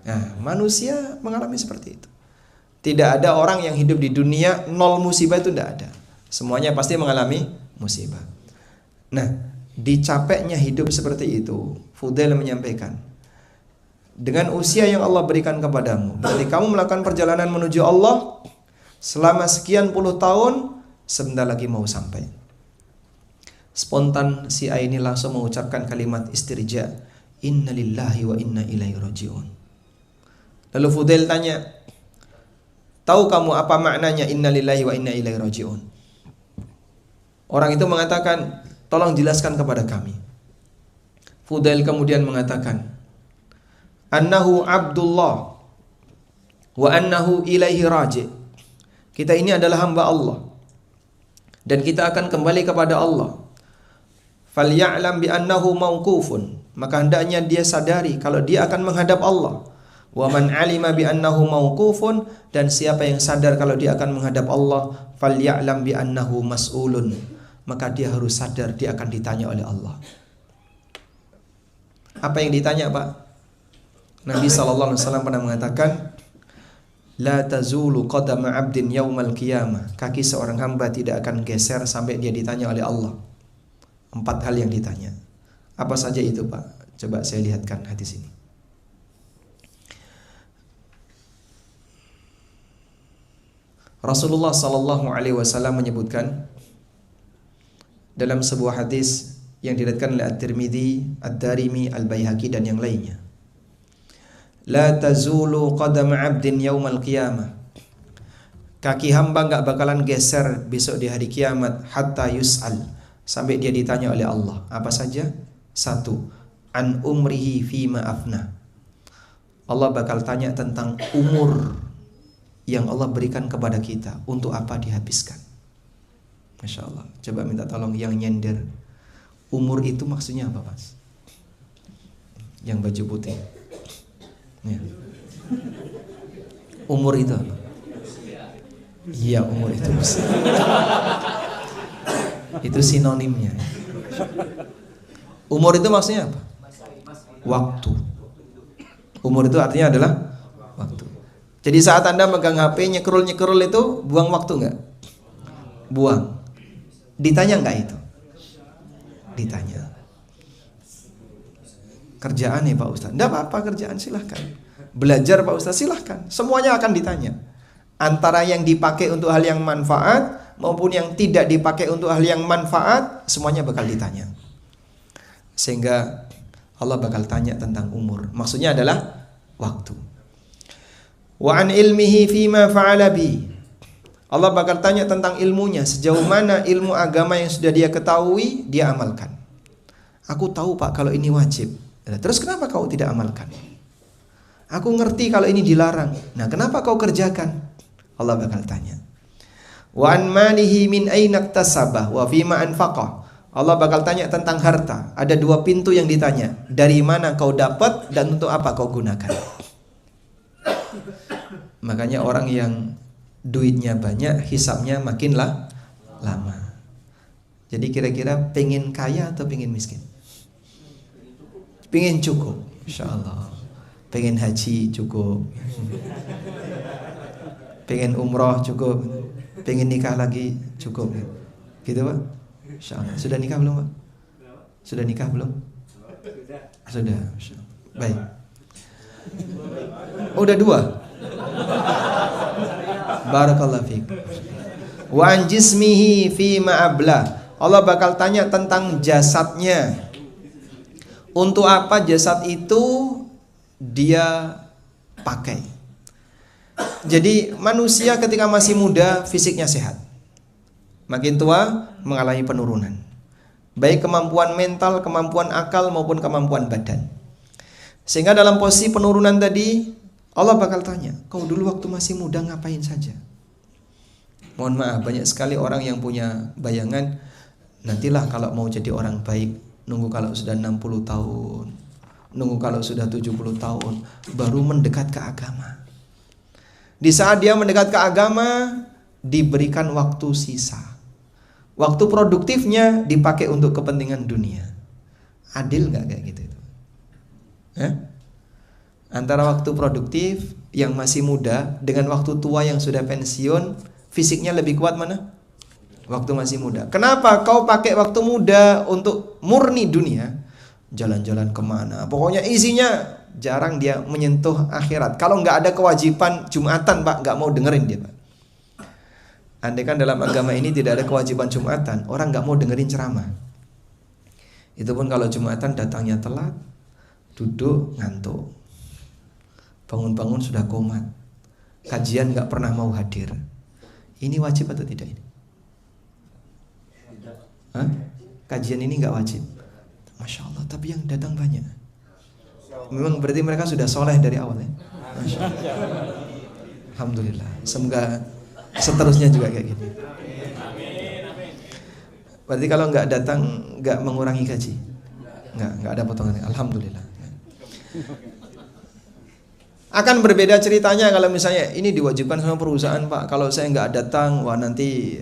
Nah, manusia mengalami seperti itu. Tidak ada orang yang hidup di dunia nol musibah, itu tidak ada. Semuanya pasti mengalami musibah. Nah, di capeknya hidup seperti itu, Fudail menyampaikan, dengan usia yang Allah berikan kepadamu, berarti kamu melakukan perjalanan menuju Allah selama sekian puluh tahun, sebentar lagi mau sampai. Spontan si A ini langsung mengucapkan kalimat istirja, inna lillahi wa inna ilaihi rajiun. Lalu Fudail tanya, tahu kamu apa maknanya inna lillahi wa inna ilaihi rajiun? Orang itu mengatakan, tolong jelaskan kepada kami. Fudail kemudian mengatakan, annahu abdullah wa annahu ilaihi raji'. Kita ini adalah hamba Allah dan kita akan kembali kepada Allah. Falya'lam bi annahu mauqufun, maka hendaknya dia sadari kalau dia akan menghadap Allah. Wa man 'alima bi annahu mauqufun, dan siapa yang sadar kalau dia akan menghadap Allah, falya'lam bi annahu mas'ulun, maka dia harus sadar dia akan ditanya oleh Allah. Apa yang ditanya, Pak? Nabi SAW pernah mengatakan, la tazulu qadama 'abdin yaumal qiyamah, kaki seorang hamba tidak akan geser sampai dia ditanya oleh Allah. 4 hal yang ditanya. Apa saja itu, Pak? Coba saya lihatkan hadis ini. Rasulullah SAW menyebutkan dalam sebuah hadis yang diriwayatkan oleh At-Tirmidzi, Ad-Darimi, Al-Baihaqi dan yang lainnya, la tazulu qadam 'abdin yaumal qiyamah, kaki hamba enggak bakalan geser besok di hari kiamat, hatta yus'al, sampai dia ditanya oleh Allah. Apa saja? 1. An umrihi fima afna, Allah bakal tanya tentang umur yang Allah berikan kepada kita, untuk apa dihabiskan. Masya Allah. Coba minta tolong yang nyender, umur itu maksudnya apa, Mas? Yang baju putih ya. Umur itu apa? Iya, umur itu itu sinonimnya. Umur itu maksudnya apa? Waktu. Umur itu artinya adalah waktu. Jadi saat Anda megang HP nyekrol itu buang waktu enggak? Buang. Ditanya enggak itu? Ditanya. Kerjaan ya Pak Ustaz? Enggak apa-apa kerjaan, silahkan. Belajar Pak Ustaz, silahkan. Semuanya akan ditanya. Antara yang dipakai untuk hal yang manfaat maupun yang tidak dipakai untuk hal yang manfaat, semuanya bakal ditanya. Sehingga Allah bakal tanya tentang umur. Maksudnya adalah waktu. Wa an ilmihi fima fa'ala bi, Allah bakal tanya tentang ilmunya, sejauh mana ilmu agama yang sudah dia ketahui dia amalkan. Aku tahu Pak kalau ini wajib. Terus kenapa kau tidak amalkan? Aku ngerti kalau ini dilarang. Nah, kenapa kau kerjakan? Allah bakal tanya. Wa an malihi min aina iktasabah wa fima anfaqah. Allah bakal tanya tentang harta. Ada 2 pintu yang ditanya. Dari mana kau dapat dan untuk apa kau gunakan? Makanya orang yang duitnya banyak, hisabnya makinlah lama. Jadi kira-kira pengen kaya atau pengen miskin? Pengen cukup, insya Allah. Pengen haji cukup. Pengen umroh cukup. Pengen nikah lagi cukup. Gitu Pak? Insya Allah. Sudah nikah belum Pak? Sudah nikah belum? Sudah. Baik. Udah 2. Barakallahu fiik. Wa an jismihi fi ma'abla. Allah bakal tanya tentang jasadnya. Untuk apa jasad itu dia pakai? Jadi manusia ketika masih muda fisiknya sehat. Makin tua mengalami penurunan. Baik kemampuan mental, kemampuan akal maupun kemampuan badan. Sehingga dalam posisi penurunan tadi Allah bakal tanya, kau dulu waktu masih muda ngapain saja? Mohon maaf, banyak sekali orang yang punya bayangan, nantilah kalau mau jadi orang baik nunggu kalau sudah 60 tahun, nunggu kalau sudah 70 tahun, baru mendekat ke agama. Di saat dia mendekat ke agama, diberikan waktu sisa. Waktu produktifnya dipakai untuk kepentingan dunia. Adil nggak kayak gitu? Antara waktu produktif yang masih muda dengan waktu tua yang sudah pensiun, fisiknya lebih kuat mana? Waktu masih muda. Kenapa kau pakai waktu muda untuk murni dunia? Jalan-jalan kemana? Pokoknya isinya jarang dia menyentuh akhirat. Kalau nggak ada kewajiban Jumatan Pak, nggak mau dengerin dia Pak. Andai kan dalam agama ini tidak ada kewajiban Jumatan, orang nggak mau dengerin ceramah. Itu pun kalau Jumatan datangnya telat, duduk ngantuk, bangun-bangun sudah komat, kajian nggak pernah mau hadir. Ini wajib atau tidak ini? Hah? Kajian ini nggak wajib. Masya Allah, tapi yang datang banyak. Memang berarti mereka sudah soleh dari awal ya. Masya Allah. Alhamdulillah. Semoga seterusnya juga kayak gini. Berarti kalau nggak datang nggak mengurangi gaji, nggak ada potongannya. Alhamdulillah. Akan berbeda ceritanya kalau misalnya ini diwajibkan sama perusahaan Pak. Kalau saya nggak datang, wah nanti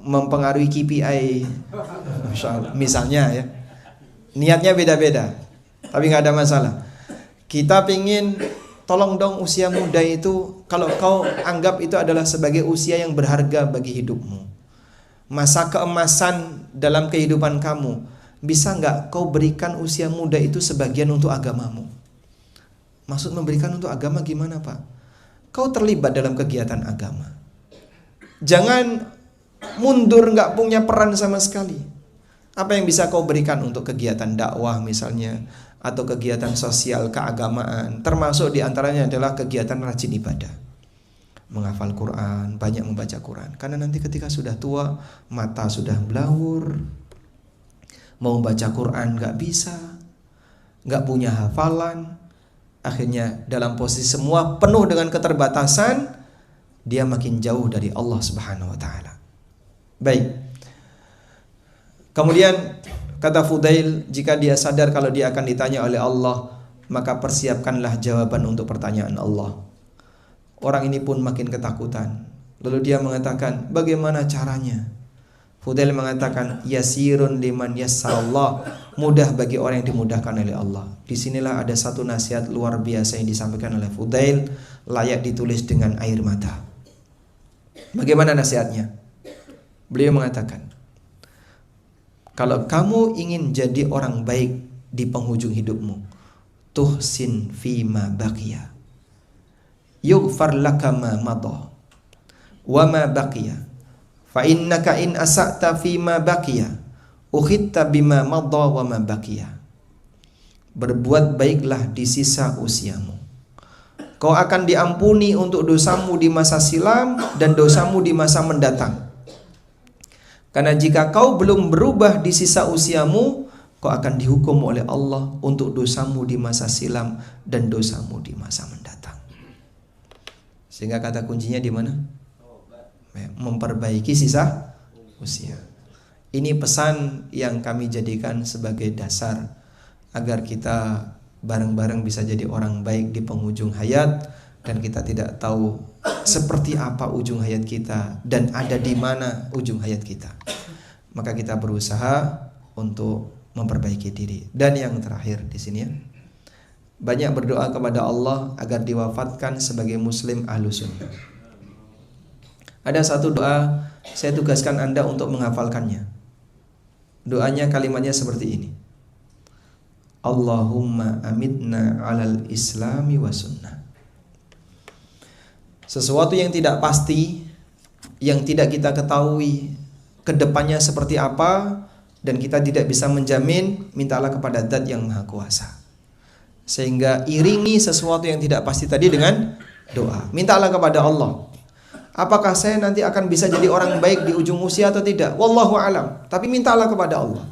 mempengaruhi KPI. Masya Allah. Misalnya ya, niatnya beda-beda, tapi nggak ada masalah. Kita pingin tolong dong usia muda itu, kalau kau anggap itu adalah sebagai usia yang berharga bagi hidupmu, masa keemasan dalam kehidupan kamu, bisa nggak kau berikan usia muda itu sebagian untuk agamamu? Maksud memberikan untuk agama gimana Pak? Kau terlibat dalam kegiatan agama. Jangan mundur nggak punya peran sama sekali. Apa yang bisa kau berikan untuk kegiatan dakwah misalnya, atau kegiatan sosial keagamaan, termasuk diantaranya adalah kegiatan rajin ibadah, menghafal Quran, banyak membaca Quran. Karena nanti ketika sudah tua, mata sudah blawur, mau membaca Quran nggak bisa, nggak punya hafalan, akhirnya dalam posisi semua penuh dengan keterbatasan, dia makin jauh dari Allah Subhanahu Wa Taala. Baik. Kemudian kata Fudail, jika dia sadar kalau dia akan ditanya oleh Allah, maka persiapkanlah jawaban untuk pertanyaan Allah. Orang ini pun makin ketakutan. Lalu dia mengatakan, bagaimana caranya? Fudail mengatakan, yasirun liman yassarallah, mudah bagi orang yang dimudahkan oleh Allah. Disinilah ada satu nasihat luar biasa yang disampaikan oleh Fudail, layak ditulis dengan air mata. Bagaimana nasihatnya? Beliau mengatakan, kalau kamu ingin jadi orang baik di penghujung hidupmu, tuhsin fima baqiya, yughfar laka ma madha wa ma baqiya, fa innaka in asa'ta fima baqiya ukhitta bima madha wa ma baqiya. Berbuat baiklah di sisa usiamu, kau akan diampuni untuk dosamu di masa silam dan dosamu di masa mendatang. Karena jika kau belum berubah di sisa usiamu, kau akan dihukum oleh Allah untuk dosamu di masa silam dan dosamu di masa mendatang. Sehingga kata kuncinya di mana? Memperbaiki sisa usia. Ini pesan yang kami jadikan sebagai dasar agar kita bareng-bareng bisa jadi orang baik di penghujung hayat, dan kita tidak tahu seperti apa ujung hayat kita dan ada di mana ujung hayat kita. Maka kita berusaha untuk memperbaiki diri. Dan yang terakhir di sini ya, banyak berdoa kepada Allah agar diwafatkan sebagai muslim ahlu sunnah. Ada satu doa, saya tugaskan Anda untuk menghafalkannya. Doanya kalimatnya seperti ini: Allahumma amitna alal islami wa sunnah. Sesuatu yang tidak pasti, yang tidak kita ketahui kedepannya seperti apa, dan kita tidak bisa menjamin, mintalah kepada Zat yang Maha Kuasa. Sehingga iringi sesuatu yang tidak pasti tadi dengan doa. Mintalah kepada Allah, apakah saya nanti akan bisa jadi orang baik di ujung usia atau tidak? Wallahu alam. Tapi mintalah kepada Allah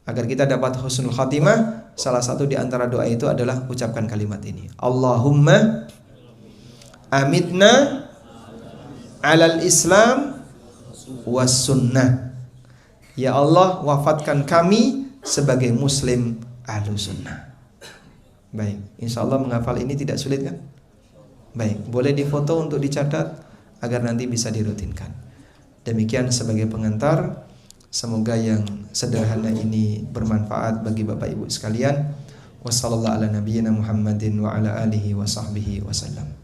agar kita dapat husnul khatimah. Salah satu di antara doa itu adalah ucapkan kalimat ini: Allahumma amitna alal islam was sunnah. Ya Allah, wafatkan kami sebagai muslim ahlu sunnah. Baik, insya Allah menghafal ini tidak sulit kan? Baik, boleh difoto untuk dicatat agar nanti bisa dirutinkan. Demikian sebagai pengantar. Semoga yang sederhana ini bermanfaat bagi Bapak Ibu sekalian. Wassallallahu ala nabiyyina Muhammadin wa ala alihi wa sahbihi wasallam.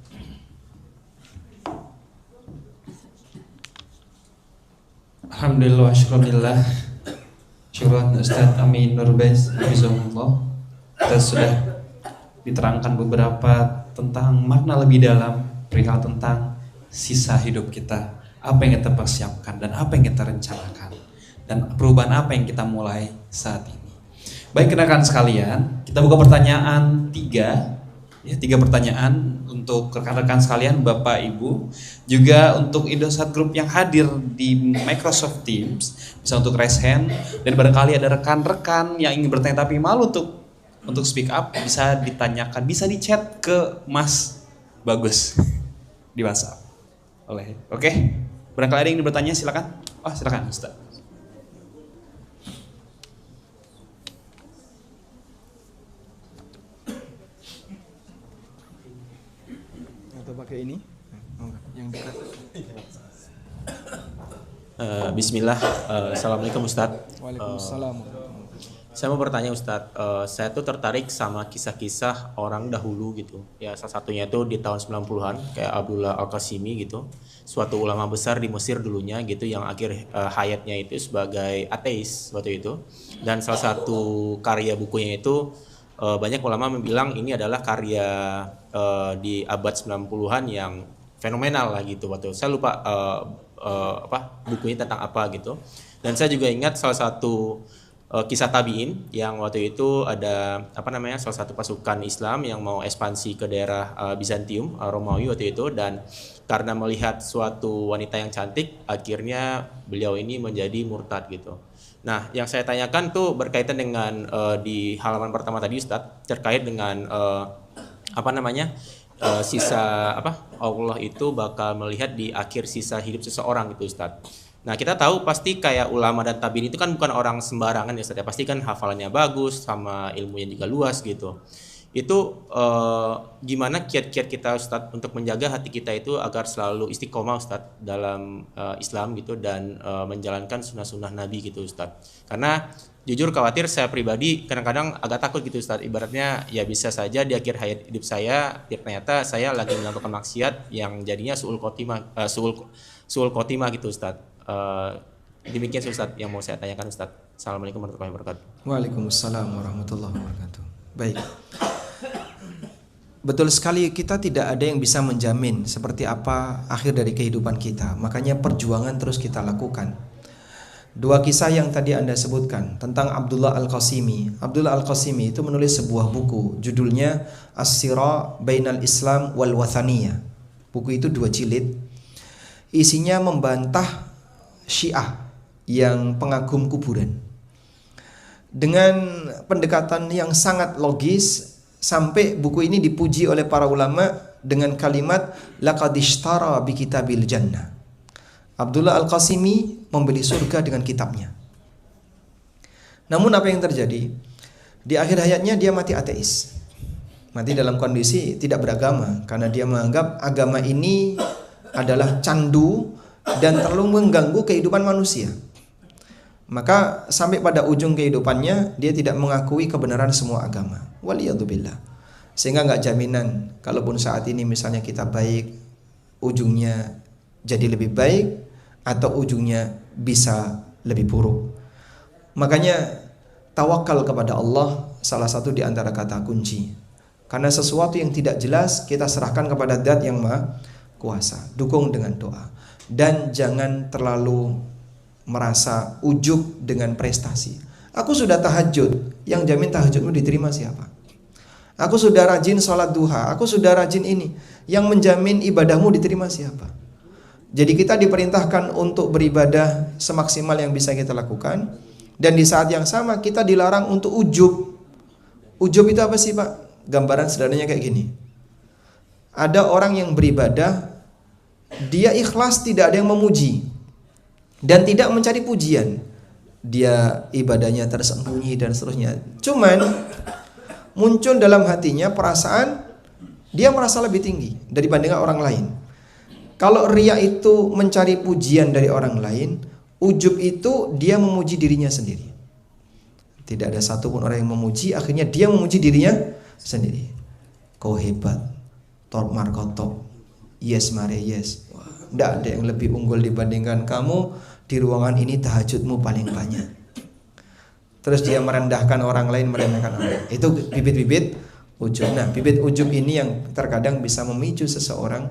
Alhamdulillah, syukurillah. Syukuran Ustaz Amin Nurbais, Bismillah. Kita sudah diterangkan beberapa tentang makna lebih dalam perihal tentang sisa hidup kita, apa yang kita persiapkan dan apa yang kita rencanakan, dan perubahan apa yang kita mulai saat ini. Baik rekan sekalian, kita buka pertanyaan 3 pertanyaan untuk rekan-rekan sekalian, Bapak Ibu, juga untuk Indosat Group yang hadir di Microsoft Teams, bisa untuk raise hand, dan barangkali ada rekan-rekan yang ingin bertanya tapi malu untuk speak up, bisa ditanyakan, bisa di chat ke Mas Bagus di WhatsApp. Oke. Barangkali ada yang ingin bertanya, silakan. Silakan Ustaz. Pakai ini yang dekat. Bismillah. Assalamualaikum Ustadz. Waalaikumsalam. Saya mau bertanya Ustadz, saya tuh tertarik sama kisah-kisah orang dahulu gitu. Ya salah satunya itu di tahun 90-an kayak Abdullah Al-Qasimi gitu, suatu ulama besar di Mesir dulunya gitu, yang akhir hayatnya itu sebagai ateis waktu itu. Dan salah satu karya bukunya itu banyak ulama bilang ini adalah karya di abad 90-an yang fenomenal lah gitu waktu. Saya lupa bukunya tentang apa gitu. Dan saya juga ingat salah satu kisah tabi'in yang waktu itu ada salah satu pasukan Islam yang mau ekspansi ke daerah Bizantium, Romawi waktu itu, dan karena melihat suatu wanita yang cantik, akhirnya beliau ini menjadi murtad gitu. Nah, yang saya tanyakan tuh berkaitan dengan di halaman pertama tadi Ustadz, terkait dengan sisa Allah itu bakal melihat di akhir sisa hidup seseorang gitu Ustadz. Nah, kita tahu pasti kayak ulama dan tabi'in itu kan bukan orang sembarangan ya Ustadz ya, pasti kan hafalannya bagus sama ilmunya juga luas gitu. Itu gimana kiat-kiat kita Ustadz untuk menjaga hati kita itu agar selalu istiqomah Ustadz dalam Islam gitu, dan menjalankan sunnah-sunnah Nabi gitu Ustadz. Karena jujur khawatir, saya pribadi kadang-kadang agak takut gitu Ustadz, ibaratnya ya bisa saja di akhir hayat hidup saya ternyata saya lagi melakukan maksiat yang jadinya suul khotimah gitu Ustadz. Demikian Ustadz yang mau saya tanyakan Ustadz. Assalamualaikum warahmatullahi wabarakatuh. Waalaikumsalam warahmatullahi wabarakatuh. Baik. Betul sekali, kita tidak ada yang bisa menjamin seperti apa akhir dari kehidupan kita. Makanya perjuangan terus kita lakukan. Dua kisah yang tadi Anda sebutkan tentang Abdullah Al-Qasimi. Abdullah Al-Qasimi itu menulis sebuah buku, judulnya As-Sira Bainal Islam wal Wathaniyah. Buku itu 2 jilid. Isinya membantah Syiah yang pengagum kuburan. dengan pendekatan yang sangat logis, sampai buku ini dipuji oleh para ulama dengan kalimat laqad ishtara bi kitabil jannah. Abdullah Al-Qasimi membeli surga dengan kitabnya. Namun apa yang terjadi? Di akhir hayatnya dia mati ateis. Mati dalam kondisi tidak beragama karena dia menganggap agama ini adalah candu dan terlalu mengganggu kehidupan manusia. Maka sampai pada ujung kehidupannya dia tidak mengakui kebenaran semua agama. Waliyadzubillah. Sehingga nggak jaminan kalaupun saat ini misalnya kita baik, ujungnya jadi lebih baik atau ujungnya bisa lebih buruk. Makanya tawakal kepada Allah salah satu di antara kata kunci. Karena sesuatu yang tidak jelas kita serahkan kepada Zat yang Maha Kuasa. Dukung dengan doa. Dan jangan terlalu merasa ujub dengan prestasi. Aku sudah tahajud, yang jamin tahajudmu diterima siapa? Aku sudah rajin sholat duha, aku sudah rajin ini, yang menjamin ibadahmu diterima siapa? Jadi kita diperintahkan untuk beribadah semaksimal yang bisa kita lakukan. Dan di saat yang sama kita dilarang untuk ujub. Ujub itu apa sih Pak? Gambaran sederhananya kayak gini. Ada orang yang beribadah, dia ikhlas, tidak ada yang memuji dan tidak mencari pujian. Dia ibadahnya tersembunyi dan seterusnya. Cuman muncul dalam hatinya perasaan dia merasa lebih tinggi dibandingkan orang lain. Kalau riya itu mencari pujian dari orang lain, ujub itu dia memuji dirinya sendiri. Tidak ada satupun orang yang memuji, akhirnya dia memuji dirinya sendiri. Kau hebat, top markotop, yes mare yes. Tidak ada yang lebih unggul dibandingkan kamu. Di ruangan ini tahajudmu paling banyak. Terus dia merendahkan orang lain, merendahkan orang lain. Itu bibit-bibit ujub. Nah, bibit ujub ini yang terkadang bisa memicu seseorang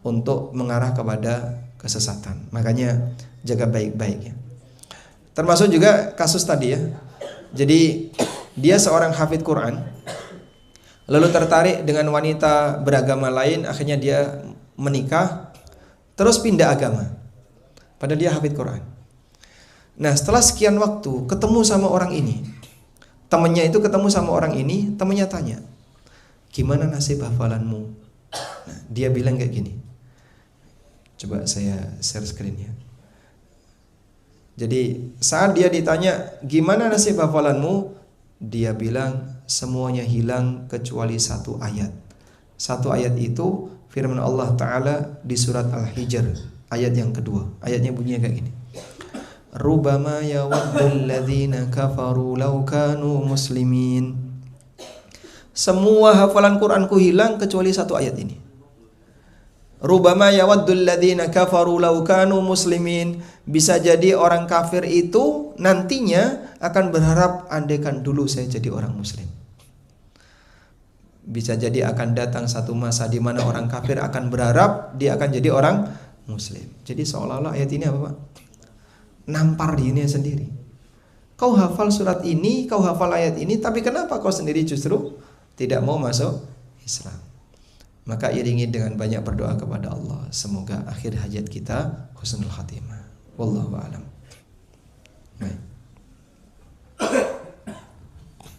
untuk mengarah kepada kesesatan. Makanya jaga baik-baik ya. Termasuk juga kasus tadi ya. Jadi dia seorang hafidz Quran, lalu tertarik dengan wanita beragama lain, akhirnya dia menikah, terus pindah agama. Padahal dia hafidz Quran. Nah, setelah sekian waktu ketemu sama orang ini, temannya itu ketemu sama orang ini, temannya tanya, gimana nasib hafalanmu? Nah, dia bilang kayak gini. Coba saya share screen ya. Jadi saat dia ditanya gimana nasib hafalanmu, dia bilang semuanya hilang kecuali satu ayat. Satu ayat itu firman Allah Ta'ala di surat Al-Hijr ayat yang kedua. Ayatnya bunyinya kayak gini. Rubama yawaddul ladzina kafaru law kanu muslimin. Semua hafalan Quranku hilang kecuali satu ayat ini. Rubama yawaddul ladzina kafaru law kanu muslimin. Bisa jadi orang kafir itu nantinya akan berharap andaikan dulu saya jadi orang muslim. Bisa jadi akan datang satu masa di mana orang kafir akan berharap dia akan jadi orang muslim. Jadi seolah-olah ayat ini apa Pak? Nampar dirinya sendiri. Kau hafal surat ini, kau hafal ayat ini, tapi kenapa kau sendiri justru tidak mau masuk Islam? Maka iringi dengan banyak berdoa kepada Allah. Semoga akhir hajat kita husnul khatimah. Wallahu a'lam. Baik.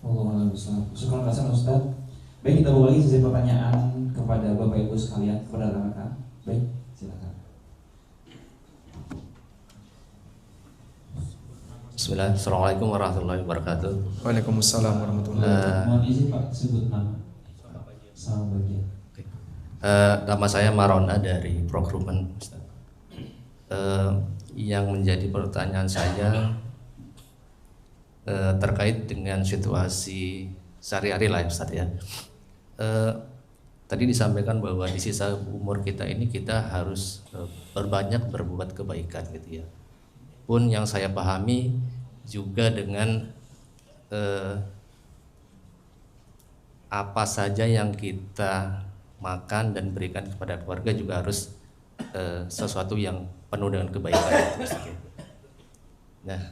Wallahu a'lam. Syukur kasih Ustaz. Baik, kita bawa lagi sesi pertanyaan kepada Bapak Ibu sekalian, kepada rekan-rekan. Baik, silakan. Bismillah. Assalamualaikum warahmatullahi wabarakatuh. Waalaikumsalam warahmatullahi wabarakatuh. Mohon izin Pak, sebut nama. Sama bagian. Nama saya Marona dari Procurement. Yang menjadi pertanyaan saya terkait dengan situasi sehari-hari lah Ustaz ya. Tadi disampaikan bahwa di sisa umur kita ini kita harus berbanyak berbuat kebaikan gitu ya. Pun yang saya pahami juga dengan apa saja yang kita makan dan berikan kepada keluarga juga harus sesuatu yang penuh dengan kebaikan. Nah,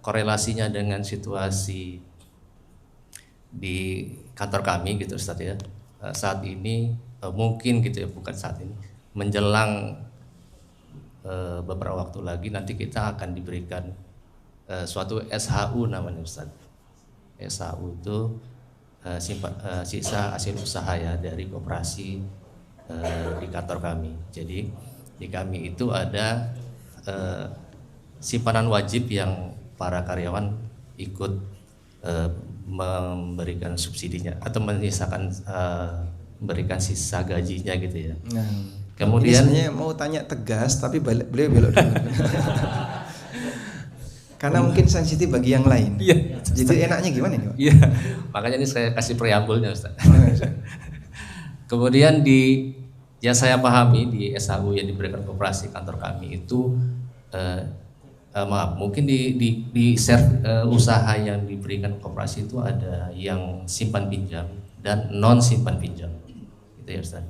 korelasinya dengan situasi di kantor kami gitu Ustaz ya. Saat ini mungkin gitu ya, bukan saat ini, menjelang beberapa waktu lagi nanti kita akan diberikan suatu SHU namanya Ustaz. SHU itu sisa hasil usaha ya dari koperasi di kantor kami. Jadi di kami itu ada simpanan wajib yang para karyawan ikut memberikan subsidinya atau menyisakan memberikan sisa gajinya gitu ya. Nah, Kemudian ini sebenarnya mau tanya tegas tapi beliau belok dulu. Karena mungkin sensitif bagi yang lain. Iya. Jadi enaknya gimana nih, Pak? iya, makanya ini saya kasih preambulnya Ustaz. Kemudian yang saya pahami di SHU yang diberikan koperasi kantor kami itu maaf, mungkin di usaha yang diberikan koperasi itu ada yang simpan pinjam dan non simpan pinjam, gitu ya Ustaz.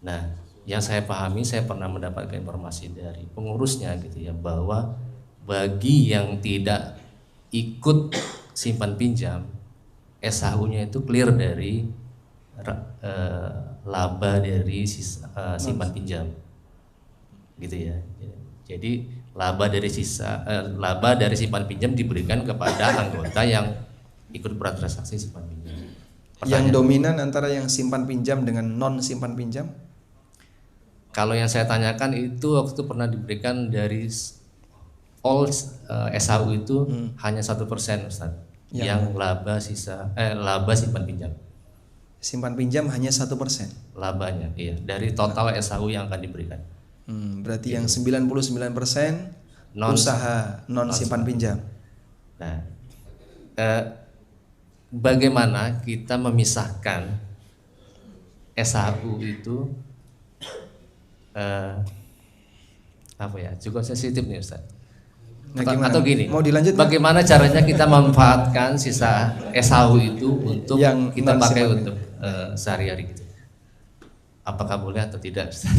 Nah, yang saya pahami, saya pernah mendapatkan informasi dari pengurusnya gitu ya, bahwa bagi yang tidak ikut simpan pinjam, SHU-nya itu clear dari laba dari simpan pinjam, gitu ya. Jadi laba dari simpan pinjam diberikan kepada anggota yang ikut bertransaksi simpan pinjam. Yang dominan antara yang simpan pinjam dengan non simpan pinjam? Kalau yang saya tanyakan itu waktu itu pernah diberikan dari all SHU itu hanya 1% Ustaz, yang laba simpan pinjam. Simpan pinjam hanya 1%. Labanya, iya, dari total SHU yang akan diberikan. Berarti yang 99% usaha non simpan pinjam. Nah, bagaimana kita memisahkan SHU itu cukup sensitif nih Ustaz. Nah, gimana? Atau gini, mau dilanjut? bagaimana caranya kita memanfaatkan sisa SHU itu untuk yang kita pakai non-simpan untuk sehari-hari gitu? Apakah boleh atau tidak Ustaz?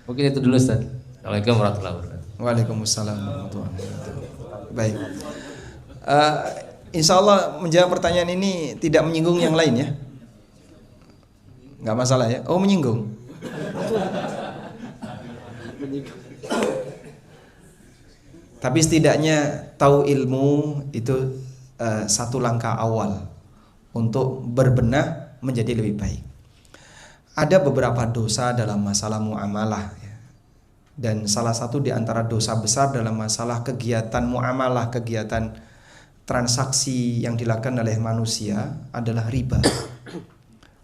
Mungkin itu dulu Ustaz. Assalamualaikum warahmatullahi wabarakatuh. Waalaikumsalam warahmatullahi wabarakatuh. Baik. Insya Allah menjawab pertanyaan ini tidak menyinggung yang lain ya. Nggak masalah ya. Oh, menyinggung. Tapi setidaknya tahu ilmu itu satu langkah awal untuk berbenah menjadi lebih baik. Ada beberapa dosa dalam masalah muamalah ya. Dan salah satu di antara dosa besar dalam masalah kegiatan muamalah, kegiatan transaksi yang dilakukan oleh manusia adalah riba.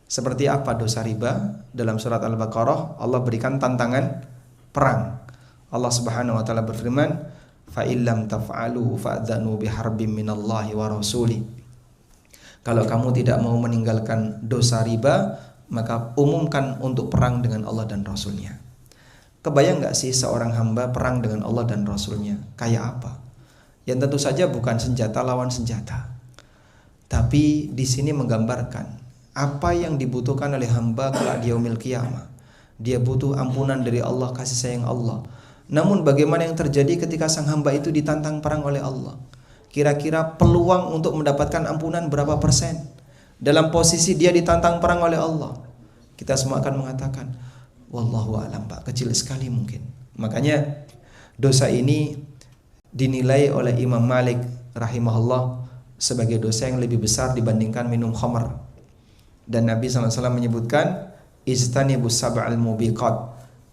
Seperti apa dosa riba? Dalam surat Al-Baqarah Allah berikan tantangan perang. Allah Subhanahu wa taala berfirman, "Fa illam taf'alu fa'dzanu biharbim minallahi wa rasuli." Kalau kamu tidak mau meninggalkan dosa riba, maka umumkan untuk perang dengan Allah dan Rasulnya. Kebayang gak sih seorang hamba perang dengan Allah dan Rasulnya? Kayak apa? Yang tentu saja bukan senjata lawan senjata. Tapi di sini menggambarkan apa yang dibutuhkan oleh hamba kelak di yaumil qiyamah. Dia butuh ampunan dari Allah, kasih sayang Allah. Namun bagaimana yang terjadi ketika sang hamba itu ditantang perang oleh Allah? Kira-kira peluang untuk mendapatkan ampunan berapa persen? Dalam posisi dia ditantang perang oleh Allah, kita semua akan mengatakan, wallahu a'lam Pak, kecil sekali mungkin. Makanya dosa ini dinilai oleh Imam Malik rahimahullah sebagai dosa yang lebih besar dibandingkan minum khamr. Dan Nabi SAW menyebutkan, istanibus sab'al mubiqat,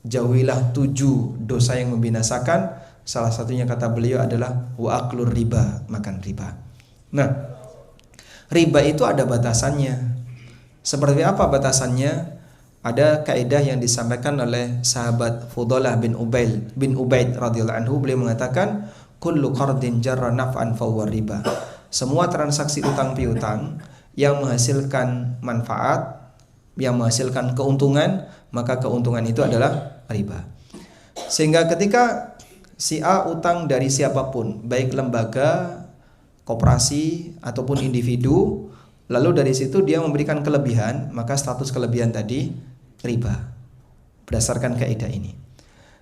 jauhilah 7 dosa yang membinasakan. Salah satunya kata beliau adalah wa aklur riba, makan riba. Nah, riba itu ada batasannya. Seperti apa batasannya? Ada kaidah yang disampaikan oleh sahabat Fudalah bin Ubaid radhiyallahu anhu. Beliau mengatakan, kullu qardin jarra naf'an fahuwa riba. Semua transaksi utang piutang yang menghasilkan manfaat, yang menghasilkan keuntungan, maka keuntungan itu adalah riba. Sehingga ketika si A utang dari siapapun, baik lembaga, koperasi ataupun individu, lalu dari situ dia memberikan kelebihan, maka status kelebihan tadi riba berdasarkan kaidah ini.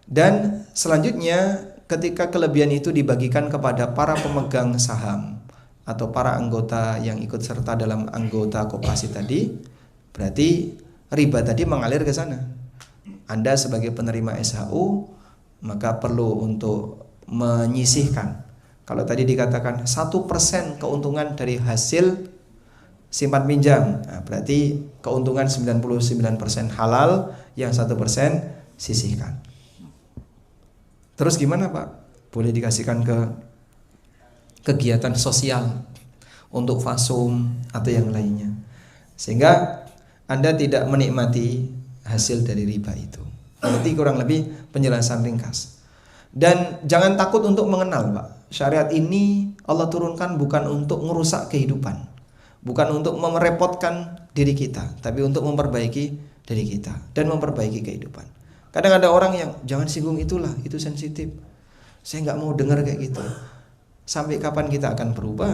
Dan selanjutnya ketika kelebihan itu dibagikan kepada para pemegang saham atau para anggota yang ikut serta dalam anggota koperasi tadi, berarti riba tadi mengalir ke sana. Anda sebagai penerima SHU maka perlu untuk menyisihkan Kalau tadi dikatakan 1% keuntungan dari hasil simpan pinjam, nah, berarti keuntungan 99% halal, yang 1% sisihkan. Terus gimana Pak? Boleh dikasihkan ke kegiatan sosial, untuk fasum atau yang lainnya, sehingga Anda tidak menikmati hasil dari riba itu. Berarti kurang lebih penjelasan ringkas. Dan jangan takut untuk mengenal Pak. Syariat ini Allah turunkan bukan untuk merusak kehidupan, bukan untuk merepotkan diri kita, tapi untuk memperbaiki diri kita dan memperbaiki kehidupan. Kadang ada orang yang jangan singgung itulah, itu sensitif, saya nggak mau dengar kayak gitu. Sampai kapan kita akan berubah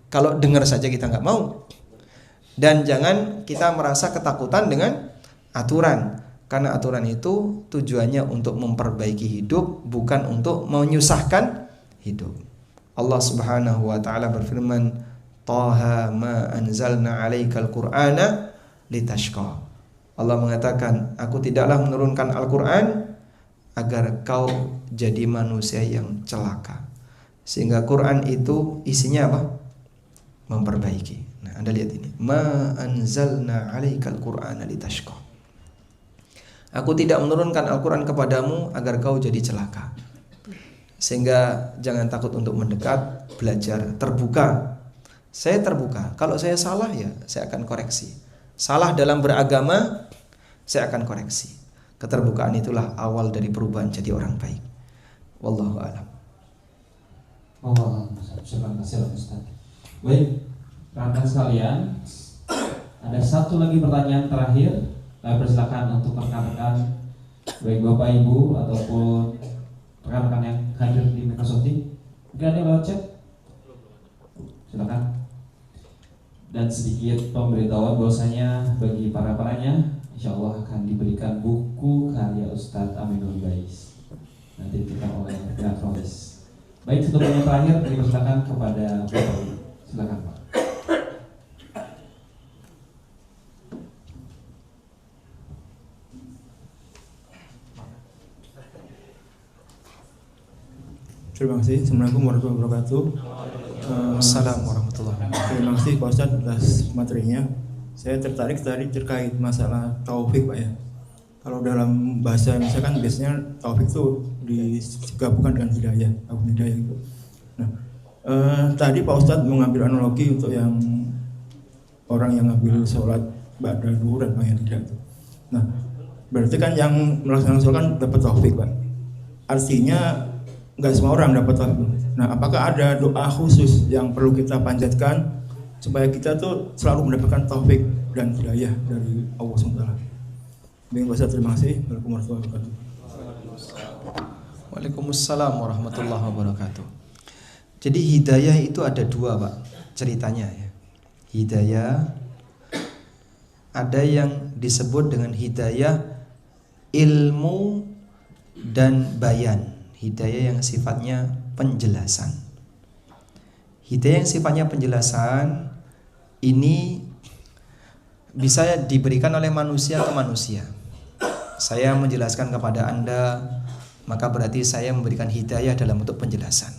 kalau dengar saja kita nggak mau? Dan jangan kita merasa ketakutan dengan aturan, karena aturan itu tujuannya untuk memperbaiki hidup, bukan untuk menyusahkan hidup. Allah Subhanahu wa taala berfirman, "Taha ma anzalna 'alaikal Qur'ana litashqa." Allah mengatakan, aku tidaklah menurunkan Al-Qur'an agar kau jadi manusia yang celaka. Sehingga Quran itu isinya apa? Memperbaiki. Nah, Anda lihat ini, ma anzalna 'alaikal Qur'ana litashqa. Aku tidak menurunkan Al-Qur'an kepadamu agar kau jadi celaka. Sehingga jangan takut untuk mendekat, belajar, terbuka. Saya terbuka. Kalau saya salah ya saya akan koreksi. Salah dalam beragama, saya akan koreksi. Keterbukaan itulah awal dari perubahan jadi orang baik. Wallahu a'lam. Oh, terima kasih Ustaz. Baik, rekan sekalian, ada satu lagi pertanyaan terakhir. Persilakan untuk rekan-rekan, baik Bapak Ibu ataupun rekan-rekan yang hadir di Microsoft Teams. Mungkin ada yang lewat chat? Silakan. Dan sedikit pemberitahuan bahwasanya bagi para penanya, insya Allah akan diberikan buku karya Ustadz Aminur Bais. Nanti diberikan oleh pihak Rolis. Baik, satu pertanyaan terakhir dipersilakan kepada Bapak Ibu. Silakan Pak. Terima kasih. Assalamualaikum warahmatullahi wabarakatuh. Assalamualaikum warahmatullahi wabarakatuh. Terima kasih Pak Ustadz atas materinya. Saya tertarik tadi terkait masalah taufik Pak ya. Kalau dalam bahasa Indonesia kan biasanya taufik itu digabungkan dengan hidayah, hidayah itu. Nah, tadi Pak Ustadz mengambil analogi untuk yang orang yang ngambil sholat ba'da zuhur dan yang tidak. Nah, berarti kan yang melaksanakan sholat kan dapat taufik Pak. Artinya nggak semua orang dapat taufik. Nah, apakah ada doa khusus yang perlu kita panjatkan supaya kita tuh selalu mendapatkan taufik dan hidayah dari Allah SWT? Baik, Ustaz, terima kasih. Assalamualaikum warahmatullahi wabarakatuh. Waalaikumsalam warahmatullahi wabarakatuh. Jadi hidayah itu ada dua Pak ceritanya ya. Hidayah ada yang disebut dengan hidayah ilmu dan bayan. Hidayah yang sifatnya penjelasan. Hidayah yang sifatnya penjelasan ini bisa diberikan oleh manusia ke manusia. Saya menjelaskan kepada Anda, maka berarti saya memberikan hidayah dalam bentuk penjelasan.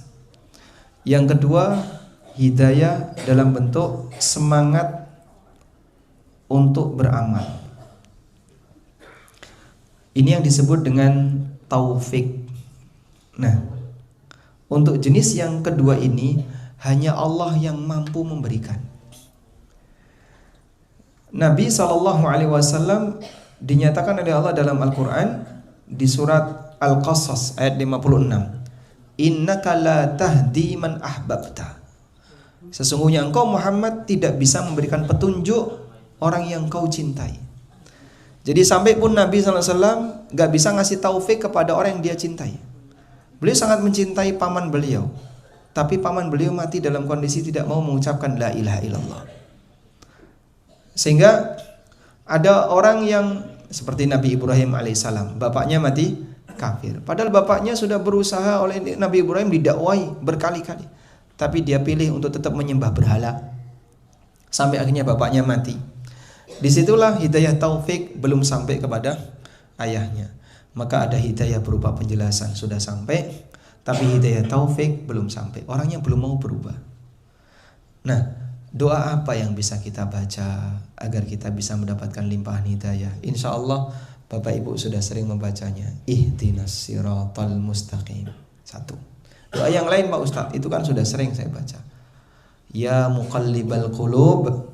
Yang kedua, hidayah dalam bentuk semangat untuk beramal. Ini yang disebut dengan taufik. Nah, untuk jenis yang kedua ini hanya Allah yang mampu memberikan. Nabi SAW dinyatakan oleh Allah dalam Al-Quran di surat Al-Qasas ayat 56. Innaka la tahdi man ahbabta. Sesungguhnya engkau Muhammad tidak bisa memberikan petunjuk orang yang kau cintai. Jadi sampai pun Nabi SAW gak bisa ngasih taufik kepada orang yang dia cintai. Beliau sangat mencintai paman beliau, tapi paman beliau mati dalam kondisi tidak mau mengucapkan la ilaha illallah. Sehingga ada orang yang seperti Nabi Ibrahim alaihissalam, bapaknya mati kafir. Padahal bapaknya sudah berusaha oleh Nabi Ibrahim didakwai berkali-kali, tapi dia pilih untuk tetap menyembah berhala. Sampai akhirnya bapaknya mati. Disitulah hidayah taufik belum sampai kepada ayahnya. Maka ada hidayah berupa penjelasan sudah sampai, tapi hidayah taufik belum sampai. Orangnya belum mau berubah. Nah, doa apa yang bisa kita baca agar kita bisa mendapatkan limpahan hidayah? Insya Allah Bapak Ibu sudah sering membacanya. Ihdinas siratal mustaqim. Satu. Doa yang lain Pak Ustadz, itu kan sudah sering saya baca. Ya muqallibal qulub,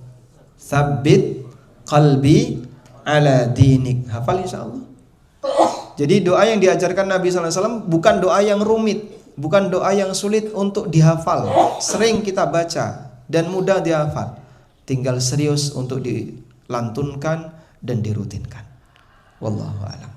tsabbit qalbi ala dinik. Hafal insya Allah. Jadi doa yang diajarkan Nabi SAW bukan doa yang rumit, bukan doa yang sulit untuk dihafal. Sering kita baca dan mudah dihafal. Tinggal serius untuk dilantunkan dan dirutinkan. Wallahu a'lam.